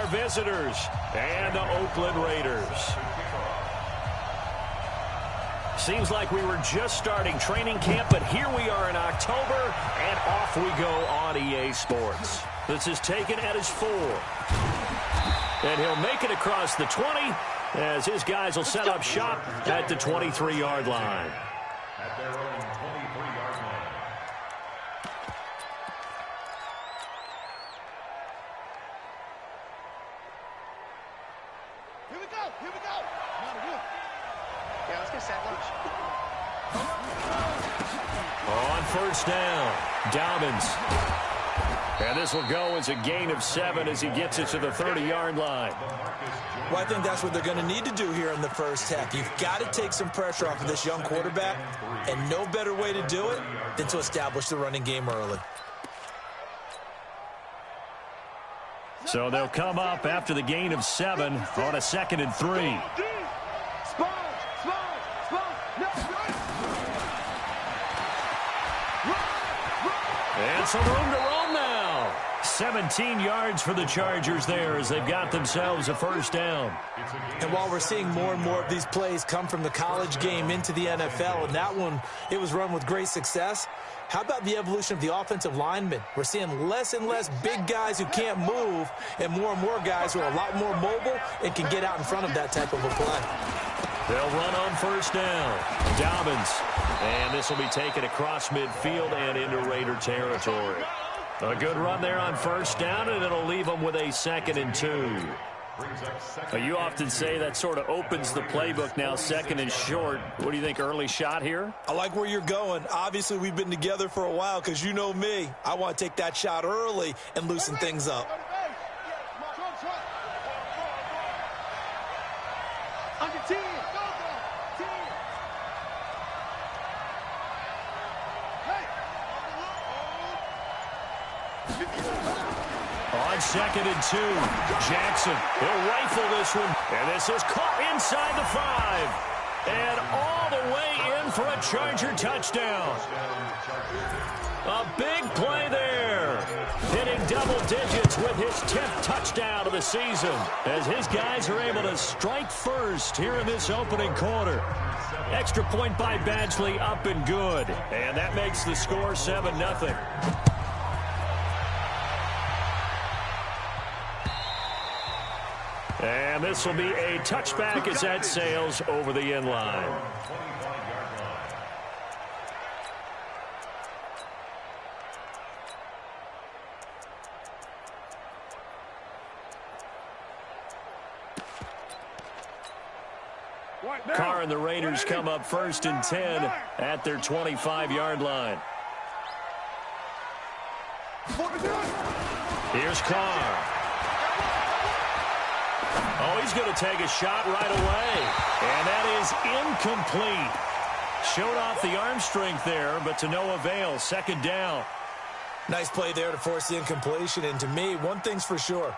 visitors and the Oakland Raiders. Seems like we were just starting training camp, but here we are in October, and off we go on EA Sports. This is taken at his 4. And he'll make it across the 20 as his guys will set up shop at the 23-yard line. At their own 23-yard line. Here we go. Here we go. Yeah, let's get set lunch. On first down, Dobbins. And this will go as a gain of 7 as he gets it to the 30-yard line. Well, I think that's what they're going to need to do here in the first half. You've got to take some pressure off of this young quarterback, and no better way to do it than to establish the running game early. So they'll come up after the gain of 7 on a 2nd and 3. And some room to roam now. 17 yards for the Chargers there as they've got themselves a first down. And while we're seeing more and more of these plays come from the college game into the NFL, and that one, it was run with great success, how about the evolution of the offensive linemen? We're seeing less and less big guys who can't move and more guys who are a lot more mobile and can get out in front of that type of a play. They'll run on first down. Dobbins. And this will be taken across midfield and into Raider territory. A good run there on first down, and it'll leave them with a 2nd and 2. You often say that sort of opens the playbook now, 2nd and short. What do you think, early shot here? I like where you're going. Obviously, we've been together for a while because you know me. I want to take that shot early and loosen things up. Under 10. On 2nd and 2, Jackson, he'll rifle this one. And this is caught inside the 5. And all the way in for a Charger touchdown. A big play there. Hitting double digits with his 10th touchdown of the season. As his guys are able to strike first here in this opening quarter. Extra point by Badgley, up and good. And that makes the score 7-0. And this will be a touchback as that sails over the end line. Carr and the Raiders come up 1st and 10 at their 25-yard line. Here's Carr. Oh, he's going to take a shot right away. And that is incomplete. Showed off the arm strength there, but to no avail. 2nd down. Nice play there to force the incompletion. And to me, one thing's for sure.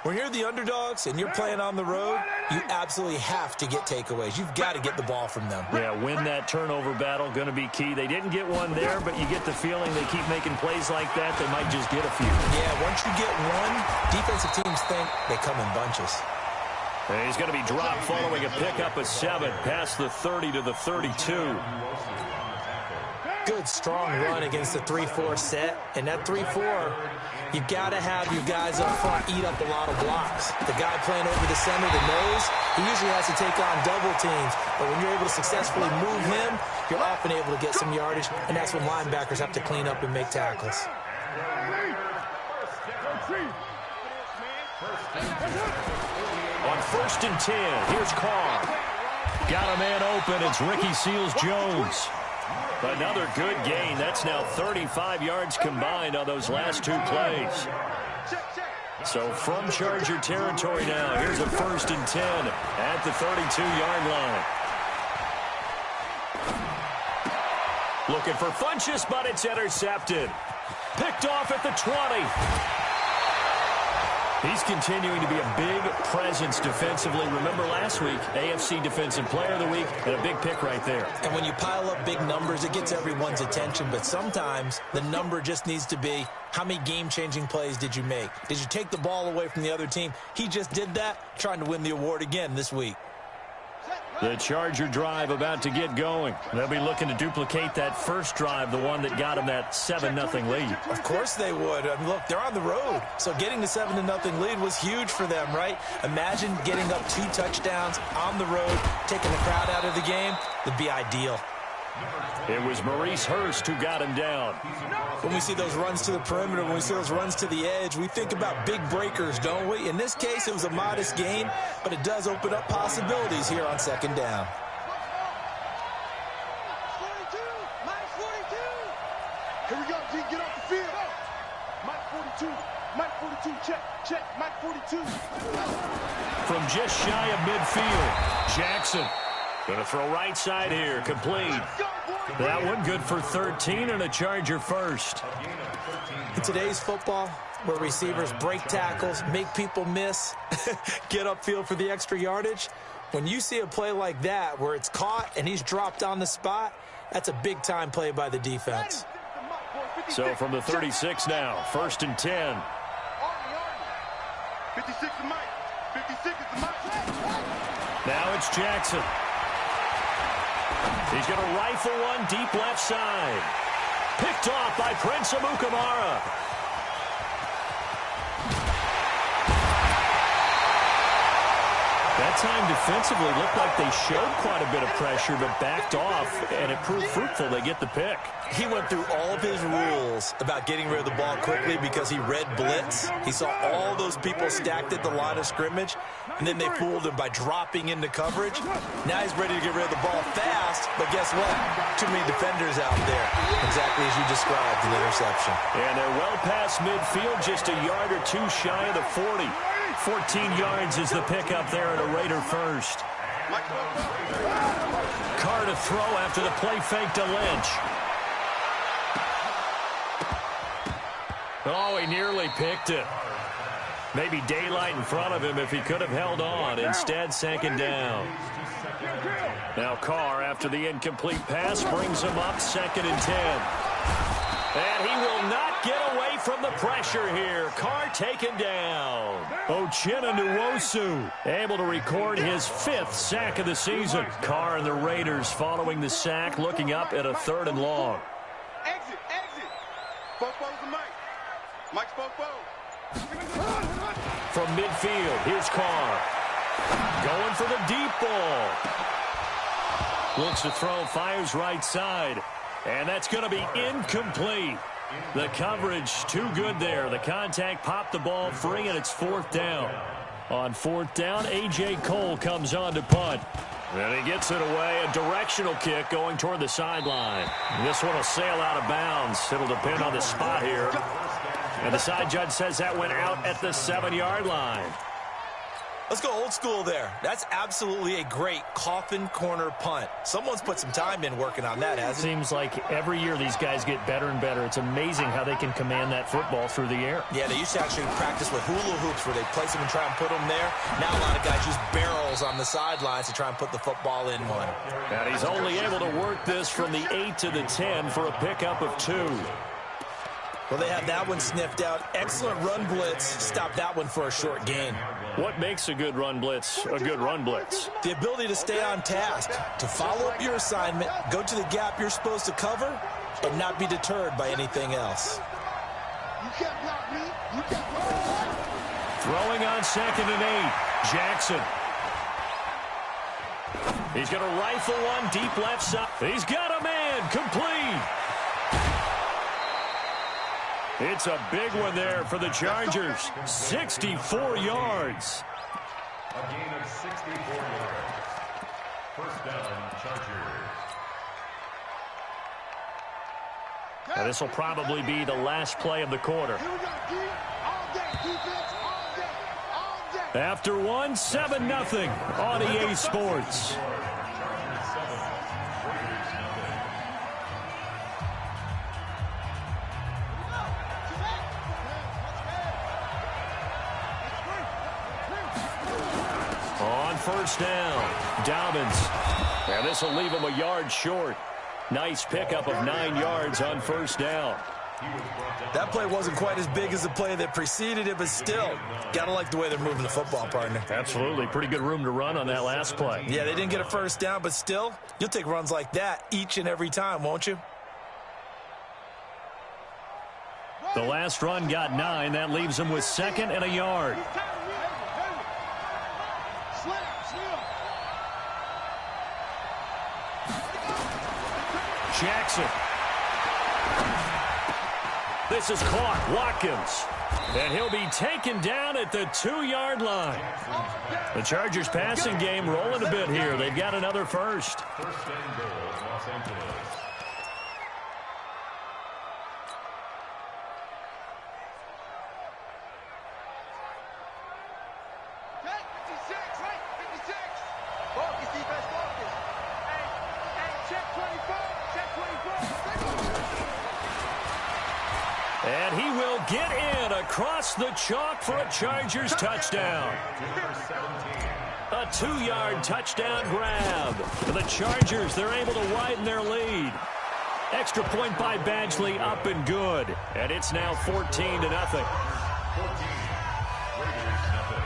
When you're the underdogs and you're playing on the road, you absolutely have to get takeaways. You've got to get the ball from them. Yeah, win that turnover battle, going to be key. They didn't get one there, but you get the feeling they keep making plays like that, they might just get a few. Yeah, once you get one, defensive teams think they come in bunches. And he's going to be dropped following a pickup of 7 past the 30 to the 32. Good, strong run against the 3-4 set. And that 3-4, you've got to have your guys up front eat up a lot of blocks. The guy playing over the center, the nose, he usually has to take on double teams. But when you're able to successfully move him, you're often able to get some yardage. And that's when linebackers have to clean up and make tackles. On 1st and 10, here's Carr. Got a man open. It's Ricky Seals-Jones. Another good gain. That's now 35 yards combined on those last 2 plays. So from Charger territory now, here's a 1st and 10 at the 32-yard line. Looking for Funchess, but it's intercepted. Picked off at the 20. He's continuing to be a big presence defensively. Remember last week, AFC Defensive Player of the Week, and a big pick right there. And when you pile up big numbers, it gets everyone's attention. But sometimes the number just needs to be, how many game-changing plays did you make? Did you take the ball away from the other team? He just did that, trying to win the award again this week. The Charger drive about to get going. They'll be looking to duplicate that first drive, the one that got them that 7-0 lead. Of course they would. I mean, look, they're on the road. So getting the 7-0 lead was huge for them, right? Imagine getting up 2 touchdowns on the road, taking the crowd out of the game. It'd be ideal. It was Maurice Hurst who got him down. When we see those runs to the perimeter, when we see those runs to the edge, we think about big breakers, don't we? In this case, it was a modest gain, but it does open up possibilities here on second down. 42, Mike 42. Here we go, G, get off the field. Mike 42, Mike 42, check, Mike 42. From just shy of midfield, Jackson. Going to throw right side here, complete. That one good for 13 and a Charger first. In today's football, where receivers break tackles, make people miss, get upfield for the extra yardage, when you see a play like that where it's caught and he's dropped on the spot, that's a big-time play by the defense. So from the 36 now, 1st and 10. 56 is Mike. 56 is the Mike. Now it's Jackson. He's going to rifle one deep left side. Picked off by Prince Amukamara. That time defensively looked like they showed quite a bit of pressure but backed off, and it proved fruitful. They get the pick. He went through all of his rules about getting rid of the ball quickly because he read blitz. He saw all those people stacked at the line of scrimmage, and then they fooled him by dropping into coverage. Now he's ready to get rid of the ball fast, but guess what? Too many defenders out there. Exactly as you described, an interception. And they're well past midfield, just a yard or two shy of the 40. 14 yards is the pickup there at a Raider first. Carr to throw after the play fake to Lynch. Oh, he nearly picked it. Maybe daylight in front of him if he could have held on. Instead, second down. Now Carr, after the incomplete pass, brings him up 2nd and 10. And he will not get away from the pressure here. Carr taken down. Uchenna Nwosu able to record his 5th sack of the season. Carr and the Raiders following the sack, looking up at a 3rd and long. Exit. Fofo's the Mike. Mike's Fofo. From midfield, here's Carr. Going for the deep ball. Looks to throw, fires right side. And that's going to be incomplete. The coverage too good there. The contact popped the ball free, and it's 4th down. On 4th down, A.J. Cole comes on to punt. And he gets it away. A directional kick going toward the sideline. This one will sail out of bounds. It'll depend on the spot here. And the side judge says that went out at the 7-yard line. Let's go old school there. That's absolutely a great coffin corner punt. Someone's put some time in working on that, hasn't it? Seems like every year these guys get better and better. It's amazing how they can command that football through the air. Yeah, they used to actually practice with hula hoops where they place them and try and put them there. Now a lot of guys use barrels on the sidelines to try and put the football in one. And he's only able to work this from the 8 to the 10 for a pickup of 2. Well, they have that one sniffed out. Excellent run blitz. Stop that one for a short gain. What makes a good run blitz a good run blitz? The ability to stay on task, to follow up your assignment, go to the gap you're supposed to cover, and not be deterred by anything else. You can't block me. You can't block me. Throwing on 2nd and 8. Jackson. He's going to rifle one deep left side. He's got a man. Complete. It's a big one there for the Chargers. 64 yards. A gain of 64 yards. First down, Chargers. Now this will probably be the last play of the quarter. Here we go, D. All day, defense. All day. After one, 7-0 on EA Sports. first down. Dobbins. And this will leave him a yard short. Nice pickup of 9 yards on first down. That play wasn't quite as big as the play that preceded it, but still, gotta like the way they're moving the football, partner. Absolutely. Pretty good room to run on that last play. Yeah, they didn't get a first down, but still, you'll take runs like that each and every time, won't you? The last run got 9. That leaves him with 2nd and a yard. Jackson. This is caught. Watkins. And he'll be taken down at the 2-yard line. The Chargers passing game rolling a bit here. They've got another first. First and goal, Los Angeles. And he will get in across the chalk for a Chargers touchdown. A 2-yard touchdown grab. For the Chargers, they're able to widen their lead. Extra point by Badgley, up and good. And it's now 14-0. 14. Raiders, nothing.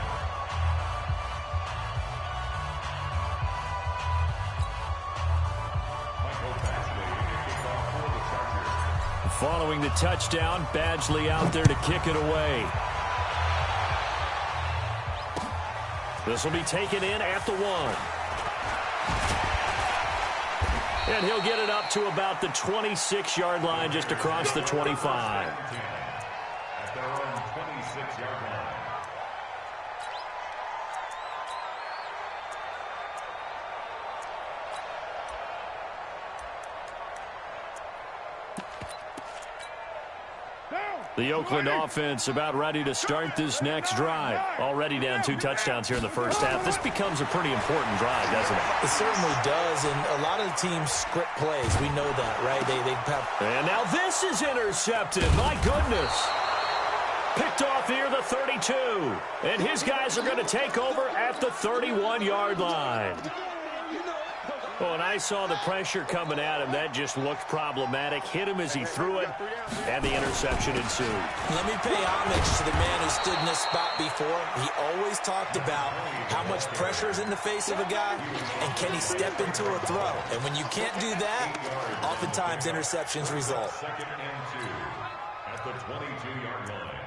Following the touchdown, Badgley out there to kick it away. This will be taken in at the 1. And he'll get it up to about the 26-yard line, just across the 25. At their own 26-yard line. The Oakland offense about ready to start this next drive. Already down 2 touchdowns here in the first half. This becomes a pretty important drive, doesn't it? It certainly does, and a lot of the teams script plays. We know that, right? They have... And now this is intercepted. My goodness. Picked off here the 32. And his guys are going to take over at the 31-yard line. Well, and I saw the pressure coming at him. That just looked problematic. Hit him as he threw it, and the interception ensued. Let me pay homage to the man who stood in this spot before. He always talked about how much pressure is in the face of a guy, and can he step into a throw. And when you can't do that, oftentimes interceptions result. 2nd and 2 at the 22-yard line.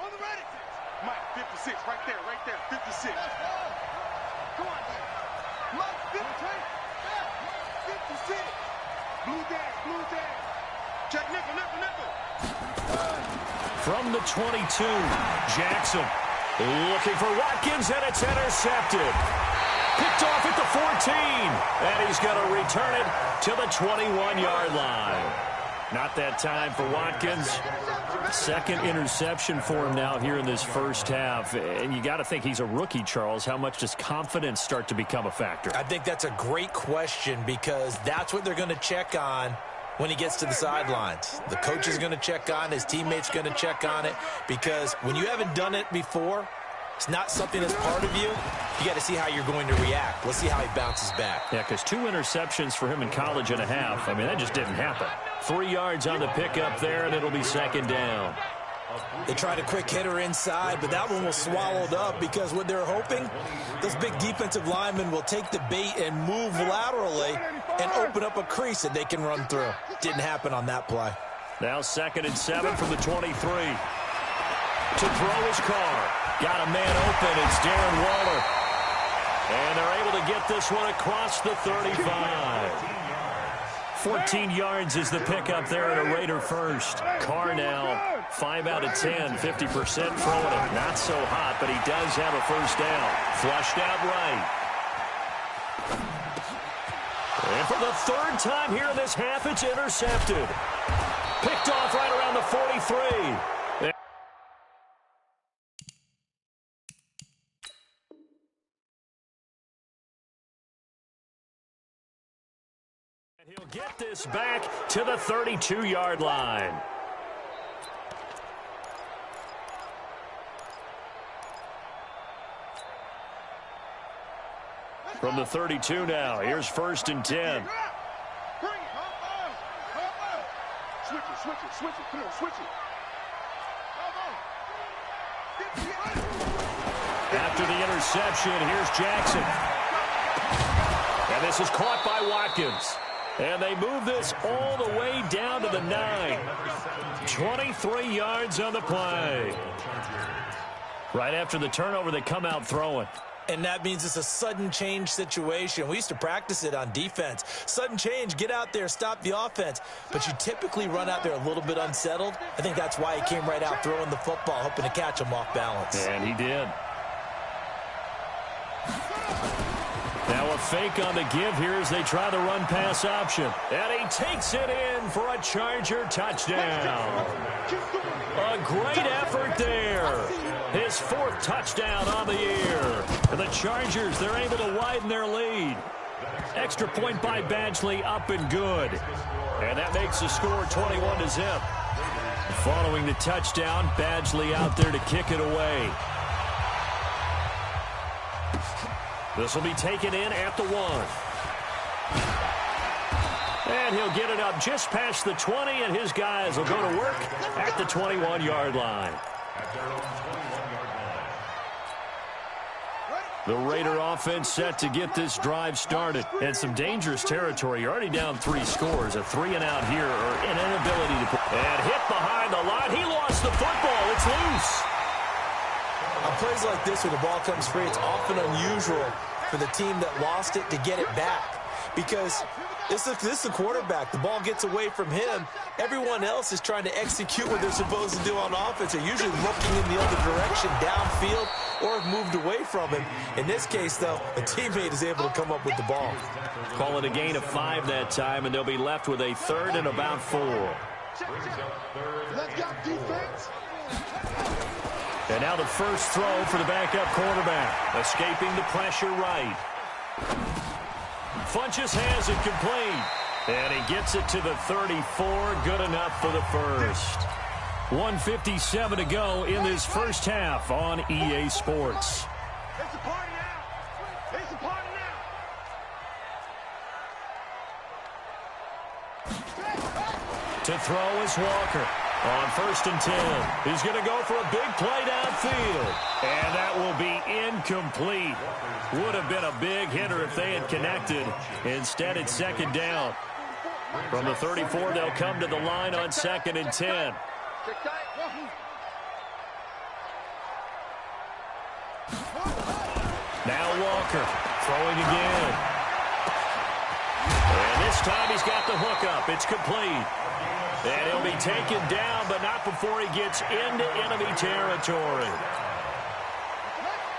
On the ready. Mike, 56, right there, 56. Come on, man. Mike, 56. Blue dash. Check nickel. From the 22, Jackson looking for Watkins, and it's intercepted. Picked off at the 14, and he's going to return it to the 21-yard line. Not that time for Watkins. 2nd interception for him now here in this first half. And you got to think he's a rookie, Charles. How much does confidence start to become a factor? I think that's a great question, because that's what they're going to check on when he gets to the sidelines. The coach is going to check on, his teammates going to check on it, because when you haven't done it before, it's not something that's part of you. You got to see how you're going to react. Let's see how he bounces back. Yeah, because 2 interceptions for him in college and a half. I mean, that just didn't happen. 3 yards on the pickup there, and it'll be 2nd down. They tried a quick hitter inside, but that one was swallowed up, because what they're hoping, those big defensive linemen will take the bait and move laterally and open up a crease that they can run through. Didn't happen on that play. Now 2nd and 7 from the 23. To throw his car. Got a man open. It's Darren Waller. And they're able to get this one across the 35. 14 yards is the pickup there at a Raider first. Carr now 5 out of 10, 50% throwing it. Not so hot, but he does have a first down. Flushed out right. And for the 3rd time here in this half, it's intercepted. Picked off right around the 43. And he'll get this back to the 32-yard line. From the 32 now, here's 1st and 10. Switch it. Come on, switch it. After the interception, here's Jackson. And this is caught by Watkins. And they move this all the way down to the 9. 23 yards on the play. Right after the turnover, they come out throwing. And that means it's a sudden change situation. We used to practice it on defense. Sudden change, get out there, stop the offense. But you typically run out there a little bit unsettled. I think that's why he came right out throwing the football, hoping to catch him off balance. And he did. Now a fake on the give here as they try the run-pass option. And he takes it in for a Charger touchdown. A great effort there. His 4th touchdown on the year. And the Chargers, they're able to widen their lead. Extra point by Badgley, up and good. And that makes the score 21-0. Following the touchdown, Badgley out there to kick it away. This will be taken in at the 1. And he'll get it up just past the 20, and his guys will go to work at the 21-yard line. The Raider offense set to get this drive started. And some dangerous territory. You're already down 3 scores. A 3-and-out here, or an inability to... And hit behind the line. He lost the football. It's loose. On plays like this, when the ball comes free, it's often unusual for the team that lost it to get it back. Because this is the quarterback. The ball gets away from him. Everyone else is trying to execute what they're supposed to do on offense. They're usually looking in the other direction, downfield, or have moved away from him. In this case, though, a teammate is able to come up with the ball. Call it a gain of 5 that time, and they'll be left with a 3rd and about 4. Let's go, defense. And now the first throw for the backup quarterback. Escaping the pressure right. Funches has it complete. And he gets it to the 34. Good enough for the first. 1:57 to go in this first half on EA Sports. It's a party now. It's a party now. To throw is Walker. On 1st and 10. He's going to go for a big play downfield. And that will be incomplete. Would have been a big hitter if they had connected. Instead, it's 2nd down. From the 34, they'll come to the line on 2nd and 10. Now Walker throwing again. And this time he's got the hook up. It's complete. And he'll be taken down, but not before he gets into enemy territory.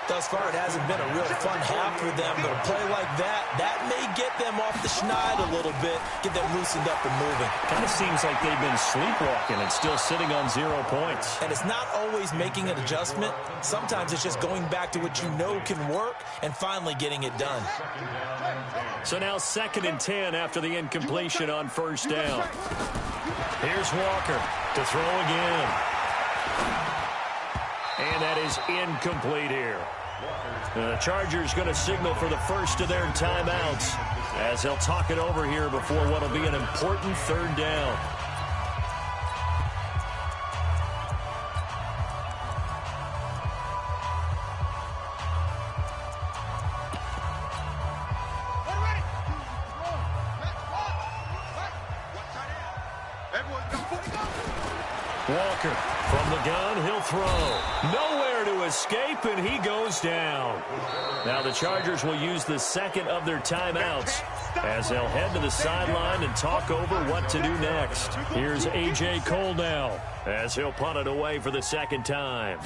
Thus far, it hasn't been a real fun half for them, but a play like that may get them off the schneid a little bit, get them loosened up and moving. Kind of seems like they've been sleepwalking and still sitting on 0 points. And it's not always making an adjustment. Sometimes it's just going back to what you know can work and finally getting it done. So now 2nd and 10 after the incompletion on 1st down. Here's Walker to throw again. And that is incomplete here. The Chargers going to signal for the first of their timeouts as they'll talk it over here before what will be an important 3rd down. Walker from the gun, he'll throw. Nowhere to escape, and he goes down. Now the Chargers will use the 2nd of their timeouts as they'll head to the sideline and talk over what to do next. Here's A.J. Cole now as he'll punt it away for the 2nd time.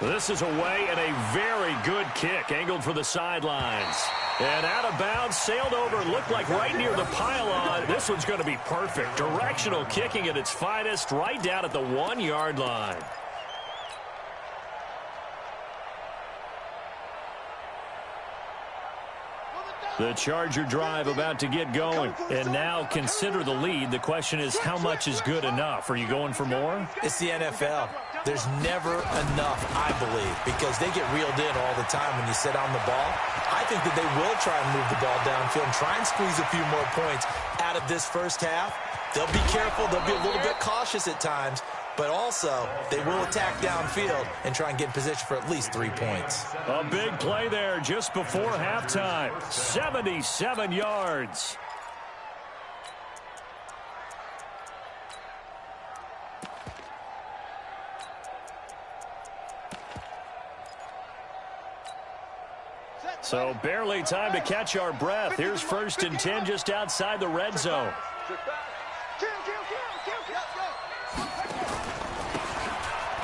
This is away and a very good kick angled for the sidelines. And out of bounds, sailed over, looked like right near the pylon. This one's going to be perfect. Directional kicking at its finest, right down at the 1-yard line. The Charger drive about to get going. And now consider the lead. The question is, how much is good enough? Are you going for more? It's the NFL. There's never enough, I believe, because they get reeled in all the time when you sit on the ball. I think that they will try and move the ball downfield and try and squeeze a few more points out of this first half. They'll be careful. They'll be a little bit cautious at times. But also, they will attack downfield and try and get in position for at least 3 points. A big play there just before halftime. 77 yards. So barely time to catch our breath. Here's 1st and 10 just outside the red zone.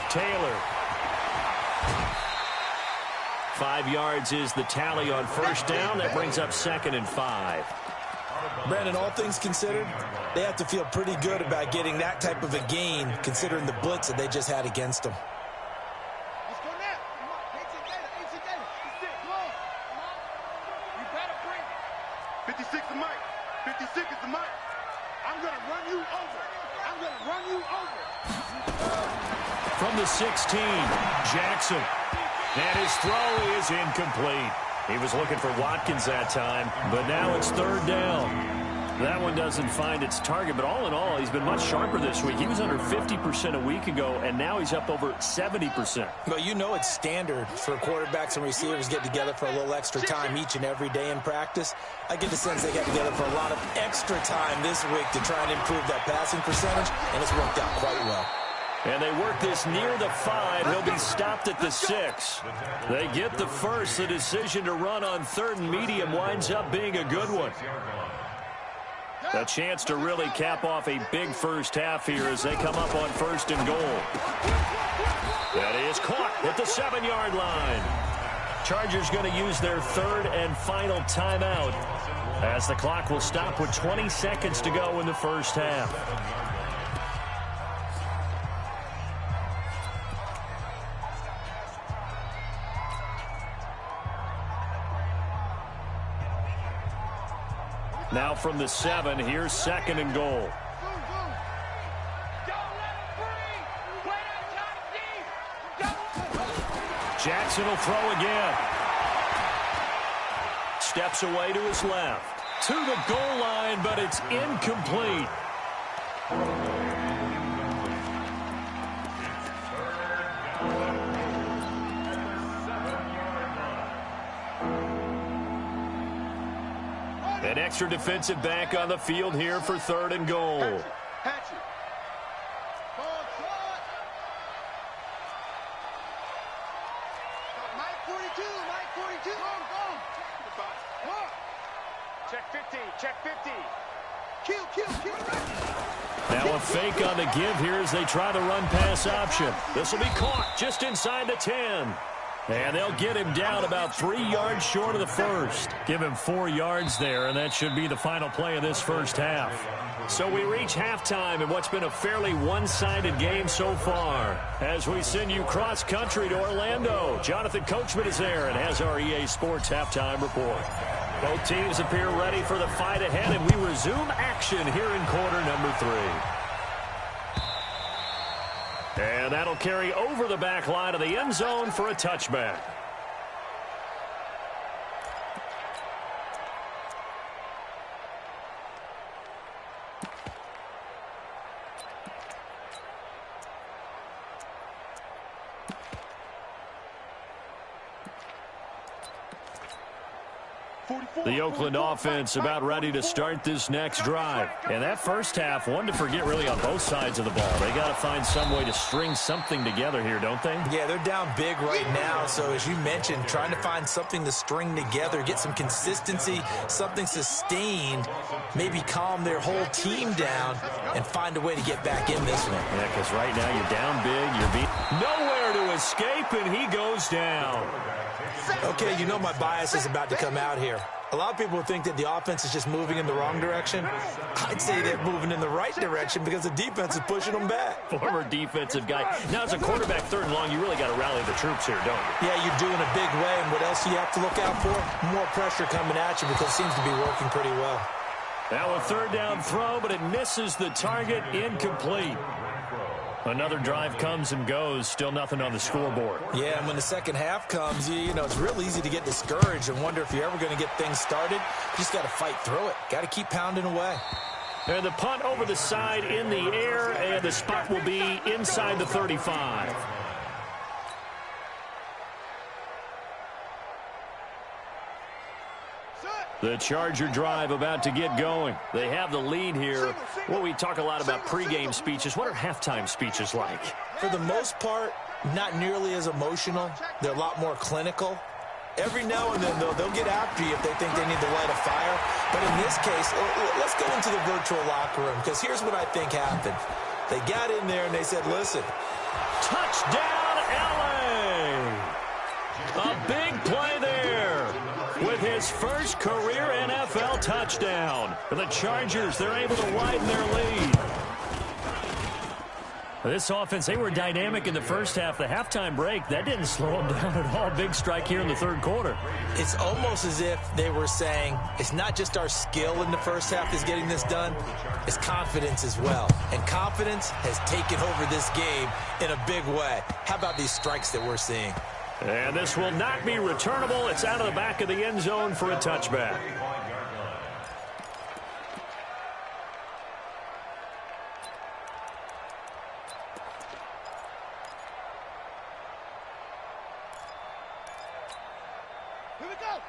Taylor. 5 yards is the tally on 1st down. That brings up 2nd and 5. Brandon, all things considered, they have to feel pretty good about getting that type of a gain, considering the blitz that they just had against them. Let's go now. Come on. 18 Gator. Come on. You better bring it. 56 is Mike. 56 is the Mike. I'm going to run you over. I'm going to run you over. From the 16, Jackson. And his throw is incomplete. He was looking for Watkins that time, but now it's 3rd down. That one doesn't find its target, but all in all, he's been much sharper this week. He was under 50% a week ago, and now he's up over 70%. Well, you know it's standard for quarterbacks and receivers get together for a little extra time each and every day in practice. I get the sense they got together for a lot of extra time this week to try and improve that passing percentage, and it's worked out quite well. And they work this near the 5. He'll be stopped at the 6. They get the first. The decision to run on 3rd and medium winds up being a good one. A chance to really cap off a big first half here as they come up on 1st and goal. That is caught at the 7-yard line. Chargers going to use their 3rd and final timeout as the clock will stop with 20 seconds to go in the first half. Now from the 7, here's 2nd and goal. Jackson will throw again. Steps away to his left. To the goal line, but it's incomplete. An extra defensive back on the field here for 3rd and goal. Hatchet. Mike 42. Mike 42. Go. Check 50. Check 50. Kill. Now a fake on the give here as they try the run-pass option. This will be caught just inside the 10. And they'll get him down about 3 yards short of the first. Give him 4 yards there, and that should be the final play of this first half. So we reach halftime in what's been a fairly one-sided game so far. As we send you cross-country to Orlando, Jonathan Coachman is there and has our EA Sports halftime report. Both teams appear ready for the fight ahead, and we resume action here in quarter number 3. And that'll carry over the back line of the end zone for a touchback. The Oakland offense about ready to start this next drive. And that first half, one to forget really on both sides of the ball. They got to find some way to string something together here, don't they? Yeah, they're down big right now. So as you mentioned, trying to find something to string together, get some consistency, something sustained, maybe calm their whole team down and find a way to get back in this one. Yeah, because right now you're down big. You're nowhere to escape, and he goes down. Okay, you know my bias is about to come out here. A lot of people think that the offense is just moving in the wrong direction. I'd say they're moving in the right direction because the defense is pushing them back. Former defensive guy. Now, as a quarterback, 3rd and long, you really got to rally the troops here, don't you? Yeah, you do in a big way. And what else do you have to look out for? More pressure coming at you because it seems to be working pretty well. Now a 3rd down throw, but it misses the target. Incomplete. Another drive comes and goes. Still nothing on the scoreboard. Yeah, and when the second half comes, you know, it's real easy to get discouraged and wonder if you're ever going to get things started. You just got to fight through it. Got to keep pounding away. And the punt over the side in the air, and the spot will be inside the 35. The Charger drive about to get going. They have the lead here. Well, we talk a lot about pregame speeches. What are halftime speeches like? For the most part, not nearly as emotional. They're a lot more clinical. Every now and then, though, they'll get after you if they think they need to light a fire. But in this case, let's go into the virtual locker room, because here's what I think happened. They got in there and they said, listen. Touchdown, L.A. A big play there with his first career NFL touchdown. The Chargers, they're able to widen their lead. This offense, they were dynamic in the first half. The halftime break, that didn't slow them down at all. Big strike here in the 3rd quarter. It's almost as if they were saying, it's not just our skill in the first half that's getting this done, it's confidence as well. And confidence has taken over this game in a big way. How about these strikes that we're seeing? And this will not be returnable. It's out of the back of the end zone for a touchback.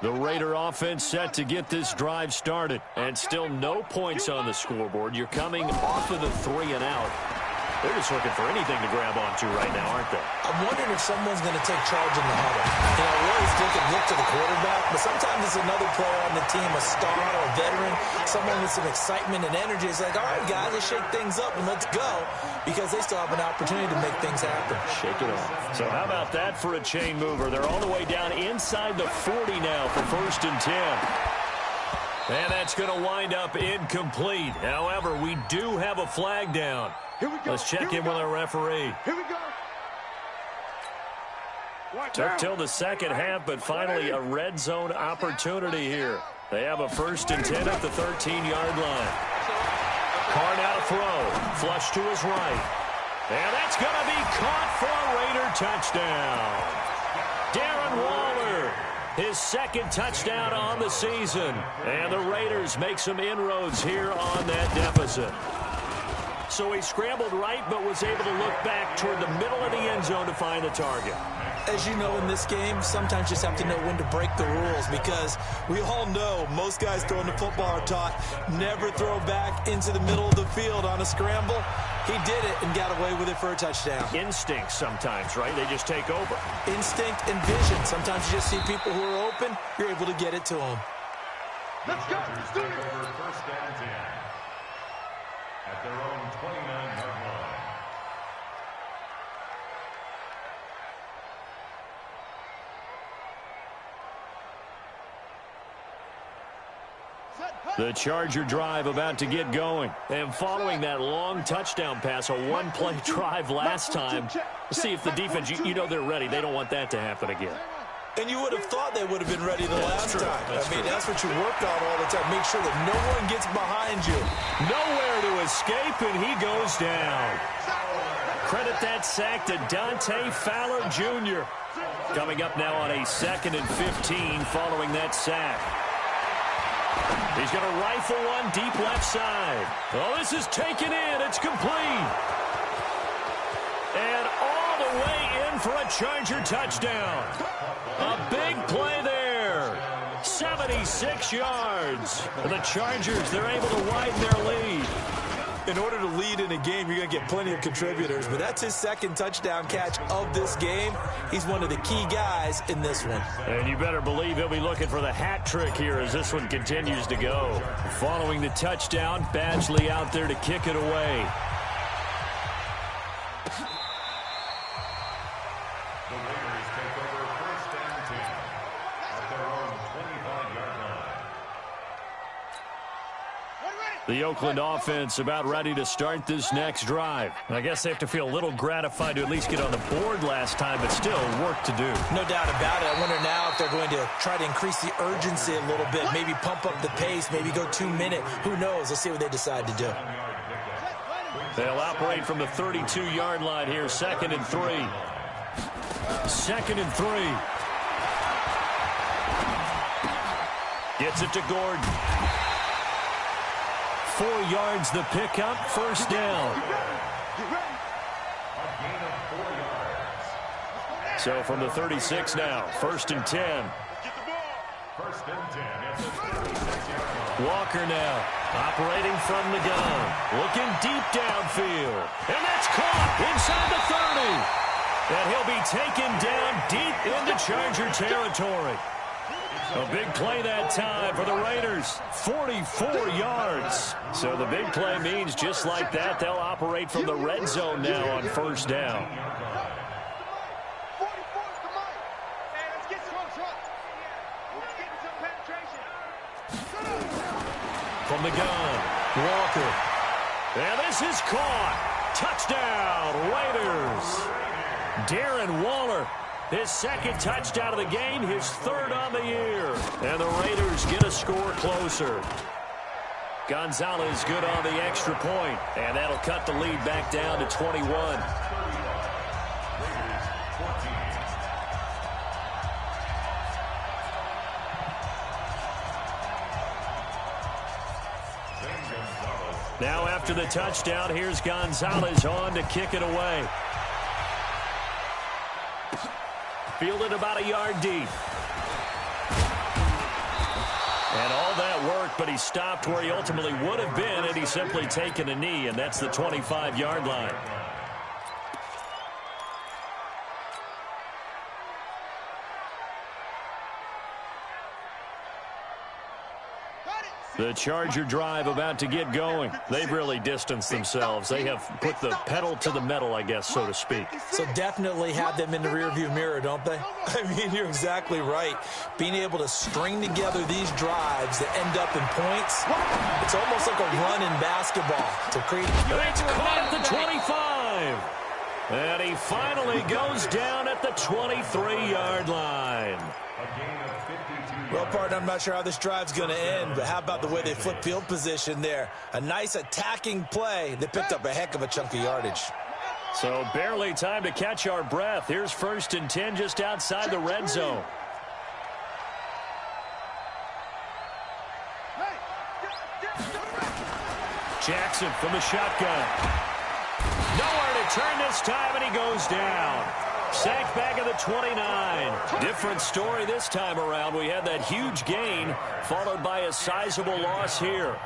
The Raider offense set to get this drive started. And still no points on the scoreboard. You're coming off of the 3 and out. They're just looking for anything to grab onto right now, aren't they? I'm wondering if someone's going to take charge in the huddle. You know, we always look to the quarterback, but sometimes it's another player on the team, a star or a veteran, someone with some excitement and energy. It's like, all right, guys, let's shake things up and let's go, because they still have an opportunity to make things happen. Shake it off. So how about that for a chain mover? They're all the way down inside the 40 now for 1st and 10. And that's going to wind up incomplete. However, we do have a flag down. Let's check in with our referee. Here we go. Took till the second half, but finally a red zone opportunity here. They have a 1st and 10 at the 13-yard line. Carr out of throw. Flush to his right. And that's going to be caught for a Raider touchdown. Darren Waller, his 2nd touchdown on the season. And the Raiders make some inroads here on that deficit. So he scrambled right, but was able to look back toward the middle of the end zone to find the target. As you know, in this game, sometimes you just have to know when to break the rules, because we all know most guys throwing the football are taught never throw back into the middle of the field on a scramble. He did it and got away with it for a touchdown. Instinct sometimes, right? They just take over. Instinct and vision. Sometimes you just see people who are open, you're able to get it to them. Let's go. Let's do it. 1st and 10. At their own 29-yard line. The Charger drive about to get going. And following that long touchdown pass, a one-play drive last time. Let's see if the defense, you know they're ready. They don't want that to happen again. And you would have thought they would have been ready the last time. That's what you worked on all the time. Make sure that no one gets behind you. Nowhere to escape, and he goes down. Credit that sack to Dante Fowler Jr. Coming up now on a 2nd and 15 following that sack. He's going to rifle one deep left side. Oh, this is taken in. It's complete. And all the way in for a Charger touchdown. A big play there. 76 yards. The Chargers, they're able to widen their lead. In order to lead in a game, you're going to get plenty of contributors, but that's his 2nd touchdown catch of this game. He's one of the key guys in this one. And you better believe he'll be looking for the hat trick here as this one continues to go. Following the touchdown, Badgley out there to kick it away. The Raiders take over 1st and 10. At their own 25-yard line. The Oakland offense about ready to start this next drive. I guess they have to feel a little gratified to at least get on the board last time, but still work to do. No doubt about it. I wonder now if they're going to try to increase the urgency a little bit, maybe pump up the pace, maybe go 2 minute. Who knows? Let's see what they decide to do. They'll operate from the 32-yard line here, 2nd and 3. 2nd and 3. Gets it to Gordon. 4 yards the pickup, 1st down. So from the 36 now, 1st and 10. Walker now operating from the gun, looking deep downfield, and that's caught inside the 30. And he'll be taken down deep into Charger territory. A big play that time for the Raiders, 44 yards. So the big play means just like that, they'll operate from the red zone now on 1st down. From the gun, Walker. And this is caught. Touchdown, Raiders. Darren Waller, his 2nd touchdown of the game, his 3rd on the year. And the Raiders get a score closer. Gonzalez good on the extra point, and that'll cut the lead back down to 21. Now after the touchdown, here's Gonzalez on to kick it away. Fielded about a yard deep. And all that work, but he stopped where he ultimately would have been had he simply taken a knee, and that's the 25-yard line. The Charger drive about to get going. They've really distanced themselves. They have put the pedal to the metal, I guess, so to speak. So definitely have them in the rearview mirror, don't they? I mean, you're exactly right. Being able to string together these drives that end up in points, it's almost like a run in basketball to create. It's caught at the 25. And he finally goes down at the 23-yard line. Well, partner, I'm not sure how this drive's going to end, but how about the way they flip field position there? A nice attacking play. They picked up a heck of a chunk of yardage. So barely time to catch our breath. Here's 1st and 10 just outside the red zone. Jackson from the shotgun. Nowhere to turn this time, and he goes down. Sacked back at the 29. Different story this time around. We had that huge gain followed by a sizable loss here.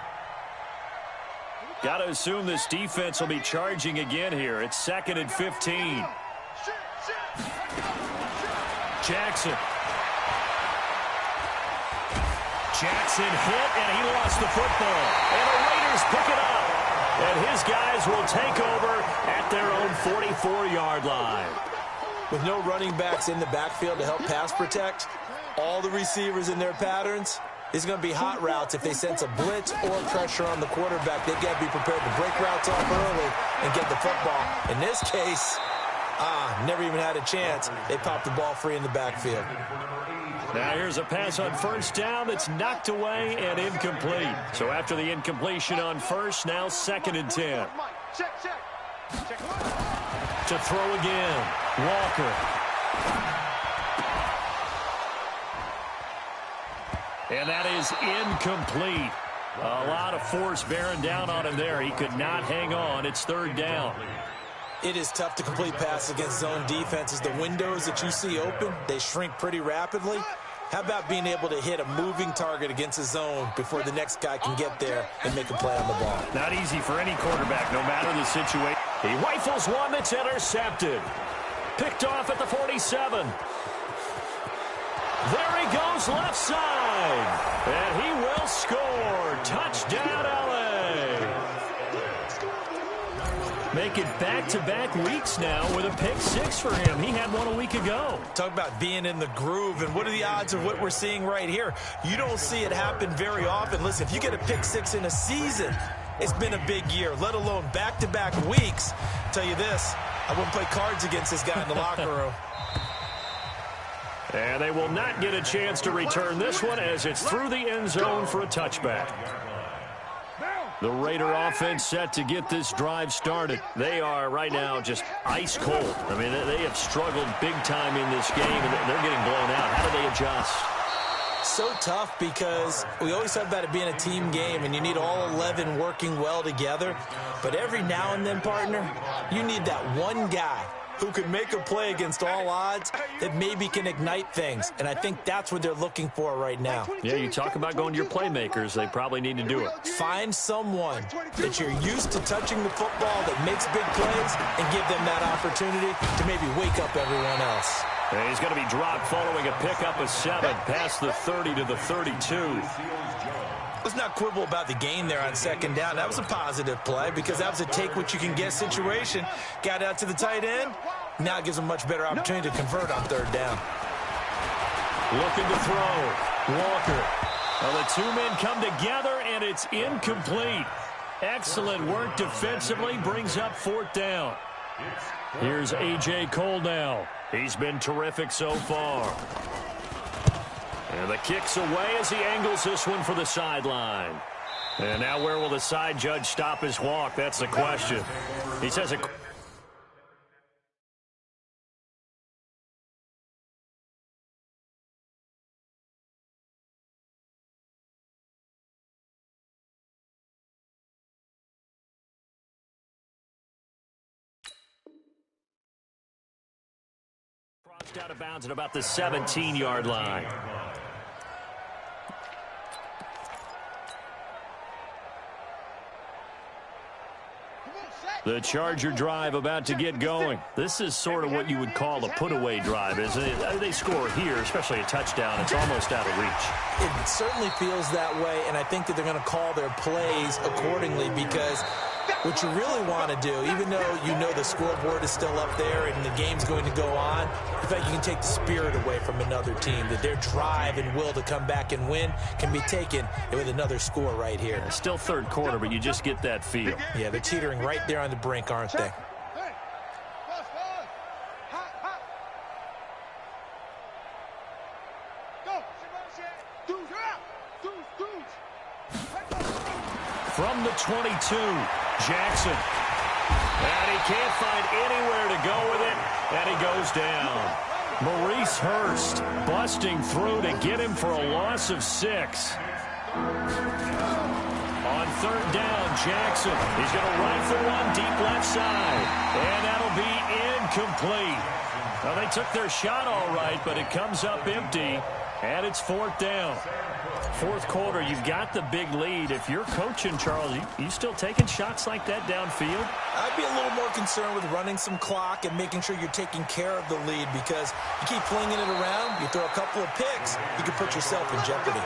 Got to assume this defense will be charging again here. It's 2nd and 15. Jackson. Jackson hit, and he lost the football. And the Raiders pick it up. And his guys will take over at their own 44-yard line. With no running backs in the backfield to help pass protect, all the receivers in their patterns, it's going to be hot routes. If they sense a blitz or pressure on the quarterback, they've got to be prepared to break routes off early and get the football. In this case, never even had a chance. They popped the ball free in the backfield. Now here's a pass on 1st down that's knocked away and incomplete. So after the incompletion on 1st, now 2nd and 10. To throw again, Walker. And that is incomplete. A lot of force bearing down on him there. He could not hang on. It's 3rd down. It is tough to complete passes against zone defenses. The windows that you see open, they shrink pretty rapidly. How about being able to hit a moving target against a zone before the next guy can get there and make a play on the ball? Not easy for any quarterback, no matter the situation. He rifles one that's intercepted. Picked off at the 47. There he goes left side. And he will score. Touchdown, LA. make it back-to-back weeks now with a pick six for him. He had one a week ago. Talk about being in the groove, and what are the odds of what we're seeing right here? You don't see it happen very often. Listen, if you get a pick six in a season, it's been a big year, let alone back-to-back weeks. I'll tell you this, I wouldn't play cards against this guy in the locker room. And they will not get a chance to return this one as it's through the end zone for a touchback. The Raider offense set to get this drive started. They are right now just ice cold. I mean, they have struggled big time in this game, and they're getting blown out. How do they adjust? So tough because we always talk about it being a team game, and you need all 11 working well together. But every now and then, partner, you need that one guy who can make a play against all odds that maybe can ignite things. And I think that's what they're looking for right now. Yeah, you talk about going to your playmakers. They probably need to do it. Find someone that you're used to touching the football that makes big plays and give them that opportunity to maybe wake up everyone else. And he's going to be dropped following a pickup of 7 past the 30 to the 32. Let's not quibble about the gain there on second down. That was a positive play because that was a take-what-you-can-get situation. Got out to the tight end. Now it gives them a much better opportunity to convert on third down. Looking to throw. Walker. Well, the two men come together, and it's incomplete. Excellent work defensively. Brings up fourth down. Here's A.J. Cole now. He's been terrific so far. And the kick's away as he angles this one for the sideline. And now where will the side judge stop his walk? That's the question. He says it. Crossed out of bounds at about the 17-yard line. The Charger drive about to get going. This is sort of what you would call a put-away drive, isn't it? They score here, especially a touchdown. It's almost out of reach. It certainly feels that way, and I think that they're going to call their plays accordingly because what you really want to do, even though you know the scoreboard is still up there and the game's going to go on, in fact, you can take the spirit away from another team, that their drive and will to come back and win can be taken with another score right here. It's still third quarter, but you just get that feel. Yeah, they're teetering right there on the brink, aren't they? From the 22, Jackson. And he can't find anywhere to go with it, and he goes down. Maurice Hurst busting through to get him for a loss of 6. On third down, Jackson. He's going to rifle one deep left side, and that'll be incomplete. Well, they took their shot all right, but it comes up empty, and it's fourth down. Fourth quarter, you've got the big lead. If you're coaching, Charles, you still taking shots like that downfield? I'd be a little more concerned with running some clock and making sure you're taking care of the lead because you keep flinging it around, you throw a couple of picks, you can put yourself in jeopardy.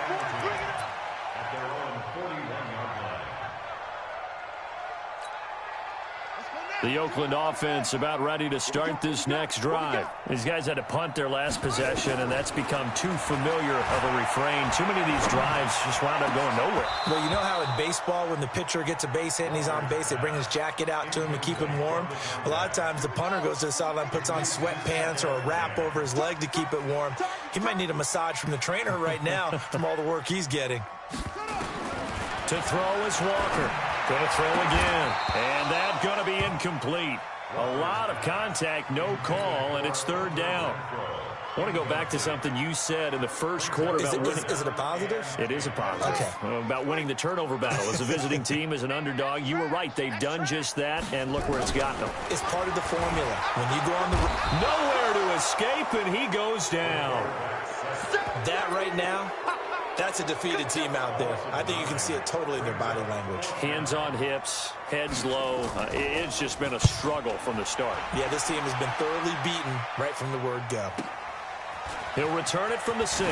The Oakland offense about ready to start this next drive. These guys had to punt their last possession, and that's become too familiar of a refrain. Too many of these drives just wound up going nowhere. Well, you know how in baseball, when the pitcher gets a base hit and he's on base, they bring his jacket out to him to keep him warm? A lot of times the punter goes to the sideline, puts on sweatpants or a wrap over his leg to keep it warm. He might need a massage from the trainer right now from all the work he's getting. To throw is Walker. Going to throw again. And that's going to be incomplete. A lot of contact, no call, and it's third down. I want to go back to something you said in the first quarter. Is it a positive? It is a positive. Okay. About winning the turnover battle. As a visiting team, as an underdog, you were right. They've done just that, and look where it's got them. It's part of the formula. When you go on the road. Nowhere to escape, and he goes down. That right now, that's a defeated team out there. I think you can see it totally in their body language. Hands on hips, heads low. It's just been a struggle from the start. Yeah, this team has been thoroughly beaten right from the word go. He'll return it from the 6.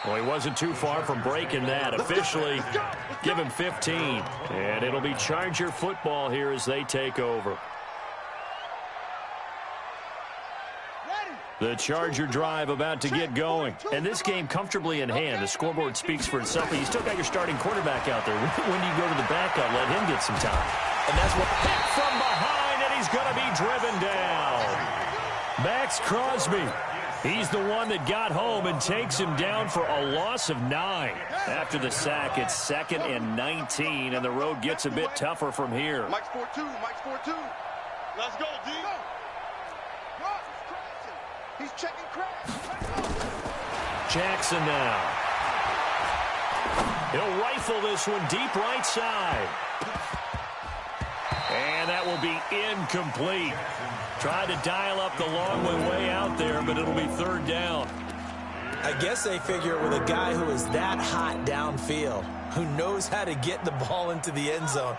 Well, he wasn't too far from breaking that. Officially, give him 15. And it'll be Charger football here as they take over. The Charger drive about to get going. And this game comfortably in hand. The scoreboard speaks for itself, but you still got your starting quarterback out there. When do you go to the backup? Let him get some time. And that's what hit from behind, and he's going to be driven down. Max Crosby. He's the one that got home and takes him down for a loss of 9. After the sack, it's 2nd and 19, and the road gets a bit tougher from here. Mike's 4-2. Mike's 4-2. Let's go, D. He's checking crash. Jackson now. He'll rifle this one deep right side. And that will be incomplete. Tried to dial up the long way out there, but it'll be 3rd down. I guess they figure with a guy who is that hot downfield, who knows how to get the ball into the end zone,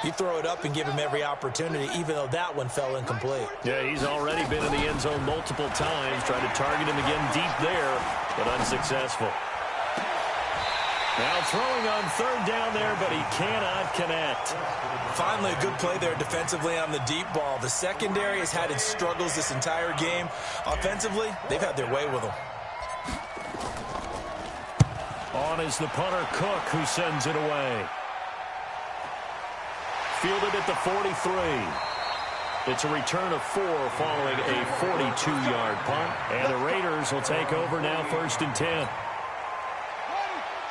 you throw it up and give him every opportunity, even though that one fell incomplete. Yeah, he's already been in the end zone multiple times. Tried to target him again deep there, but unsuccessful. Now throwing on 3rd down there, but he cannot connect. Finally, a good play there defensively on the deep ball. The secondary has had its struggles this entire game. Offensively, they've had their way with them. On is the punter, Cook, who sends it away. Fielded at the 43. It's a return of 4 following a 42-yard punt. And the Raiders will take over now 1st and 10.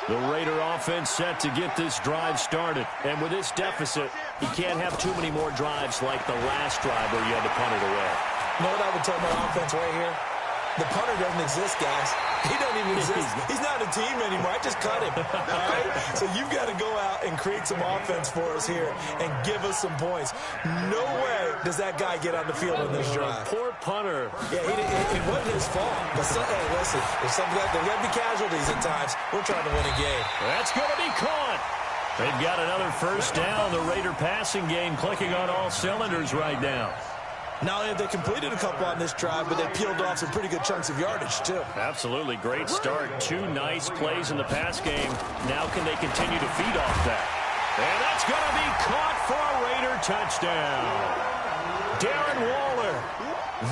The Raider offense set to get this drive started. And with this deficit, you can't have too many more drives like the last drive where you had to punt it away. You know what I would tell my offense right here? The punter doesn't exist, guys. He doesn't even exist. He's not a team anymore. I just cut him. All right? So you've got to go out and create some offense for us here and give us some points. No way does that guy get on the field on this drive. Poor punter. Yeah, it wasn't his fault. But hey, listen, there's got to be casualties at times. We're trying to win a game. That's going to be caught. They've got another 1st down. The Raider passing game clicking on all cylinders right now. Not only have they completed a couple on this drive, but they peeled off some pretty good chunks of yardage, too. Absolutely. Great start. 2 nice plays in the pass game. Now can they continue to feed off that? And that's going to be caught for a Raider touchdown. Darren Waller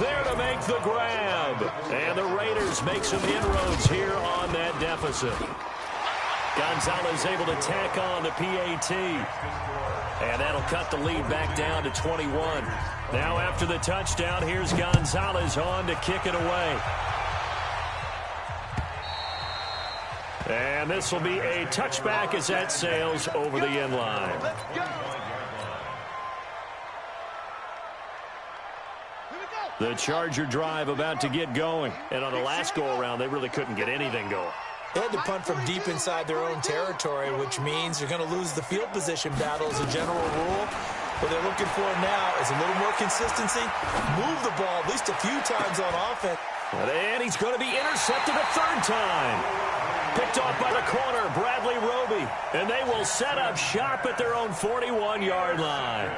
there to make the grab. And the Raiders make some inroads here on that deficit. Gonzalez able to tack on the PAT. And that'll cut the lead back down to 21. Now after the touchdown, here's Gonzalez on to kick it away. And this will be a touchback as that sails over the end line. The Charger drive about to get going. And on the last go-around, they really couldn't get anything going. They had to punt from deep inside their own territory, which means you're going to lose the field position battle as a general rule. What they're looking for now is a little more consistency. Move the ball at least a few times on offense. And he's going to be intercepted a 3rd time. Picked off by the corner, Bradley Roby. And they will set up shop at their own 41-yard line.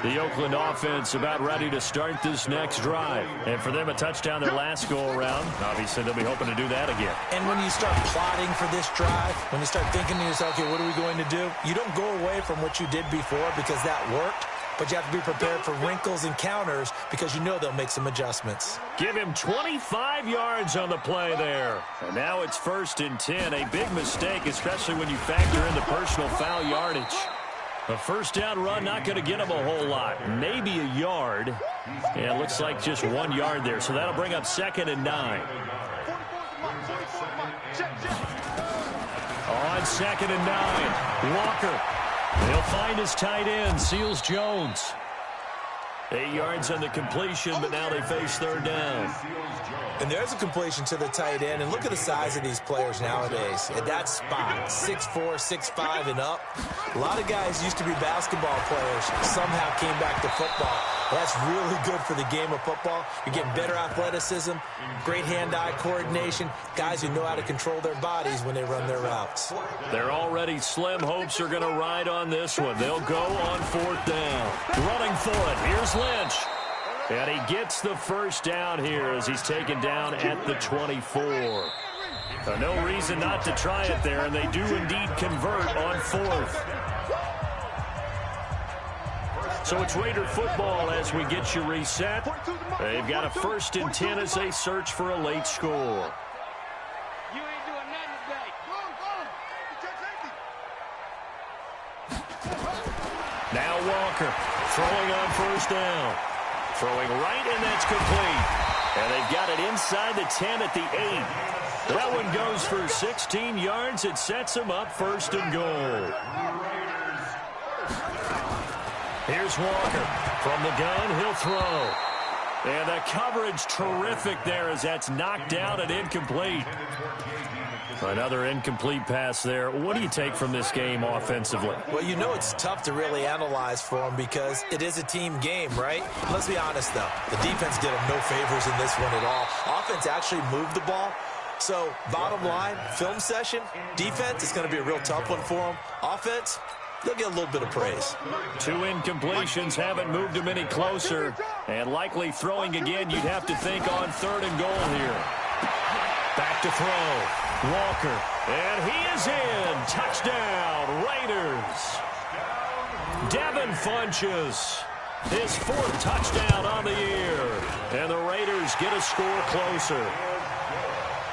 The Oakland offense about ready to start this next drive. And for them, a touchdown their last go-around. Obviously, they'll be hoping to do that again. And when you start plotting for this drive, when you start thinking to yourself, okay, what are we going to do? You don't go away from what you did before because that worked. But you have to be prepared for wrinkles and counters because you know they'll make some adjustments. Give him 25 yards on the play there. And now it's 1st and 10. A big mistake, especially when you factor in the personal foul yardage. A 1st down run, not going to get him a whole lot. Maybe a yard. And it looks like just 1 yard there. So that'll bring up 2nd and 9. On 2nd and 9, Walker. He'll find his tight end, Seals Jones. 8 yards on the completion, but now they face 3rd down. And there's a completion to the tight end. And look at the size of these players nowadays. At that spot, 6'4", 6'5", and up. A lot of guys used to be basketball players. Somehow came back to football. That's really good for the game of football. You're getting better athleticism, great hand-eye coordination, guys who know how to control their bodies when they run their routes. They're already slim hopes are going to ride on this one. They'll go on 4th down. Running for it. Here's Lynch. And he gets the first down here as he's taken down at the 24. No reason not to try it there, and they do indeed convert on fourth. So it's Raider football as we get you reset. They've got a 1st and 10 as they search for a late score. You ain't doing nothing today. Now Walker throwing on 1st down. Throwing right, and that's complete. And they've got it inside the 10 at the 8. That one goes for 16 yards. It sets them up 1st and goal. Here's Walker. From the gun, he'll throw. And the coverage terrific there as that's knocked down and incomplete. Another incomplete pass there. What do you take from this game offensively? Well, you know it's tough to really analyze for them because it is a team game, right? Let's be honest, though. The defense did them no favors in this one at all. Offense actually moved the ball. So, bottom line, film session, defense, it's going to be a real tough one for them. Offense, they'll get a little bit of praise. 2 incompletions haven't moved them any closer. And likely throwing again, you'd have to think on 3rd and goal here. Back to throw. Walker. And he is in. Touchdown, Raiders. Devin Funchess. His 4th touchdown on the year. And the Raiders get a score closer.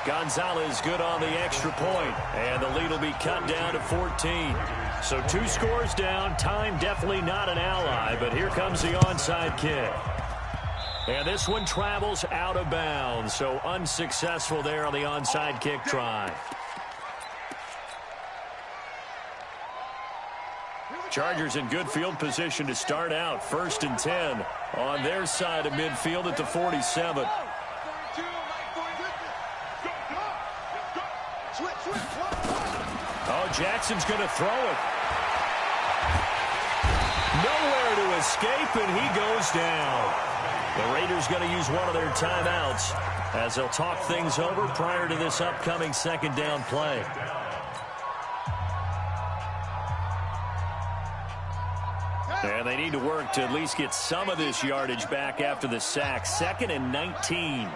Gonzalez good on the extra point, and the lead will be cut down to 14. So 2 scores down. Time definitely not an ally, but here comes the onside kick. And this one travels out of bounds, so unsuccessful there on the onside kick try. Chargers in good field position to start out. 1st and 10 on their side of midfield at the 47. Oh, Jackson's going to throw it. Nowhere to escape, and he goes down. The Raiders going to use one of their timeouts as they'll talk things over prior to this upcoming 2nd down play. And they need to work to at least get some of this yardage back after the sack. 2nd and 19.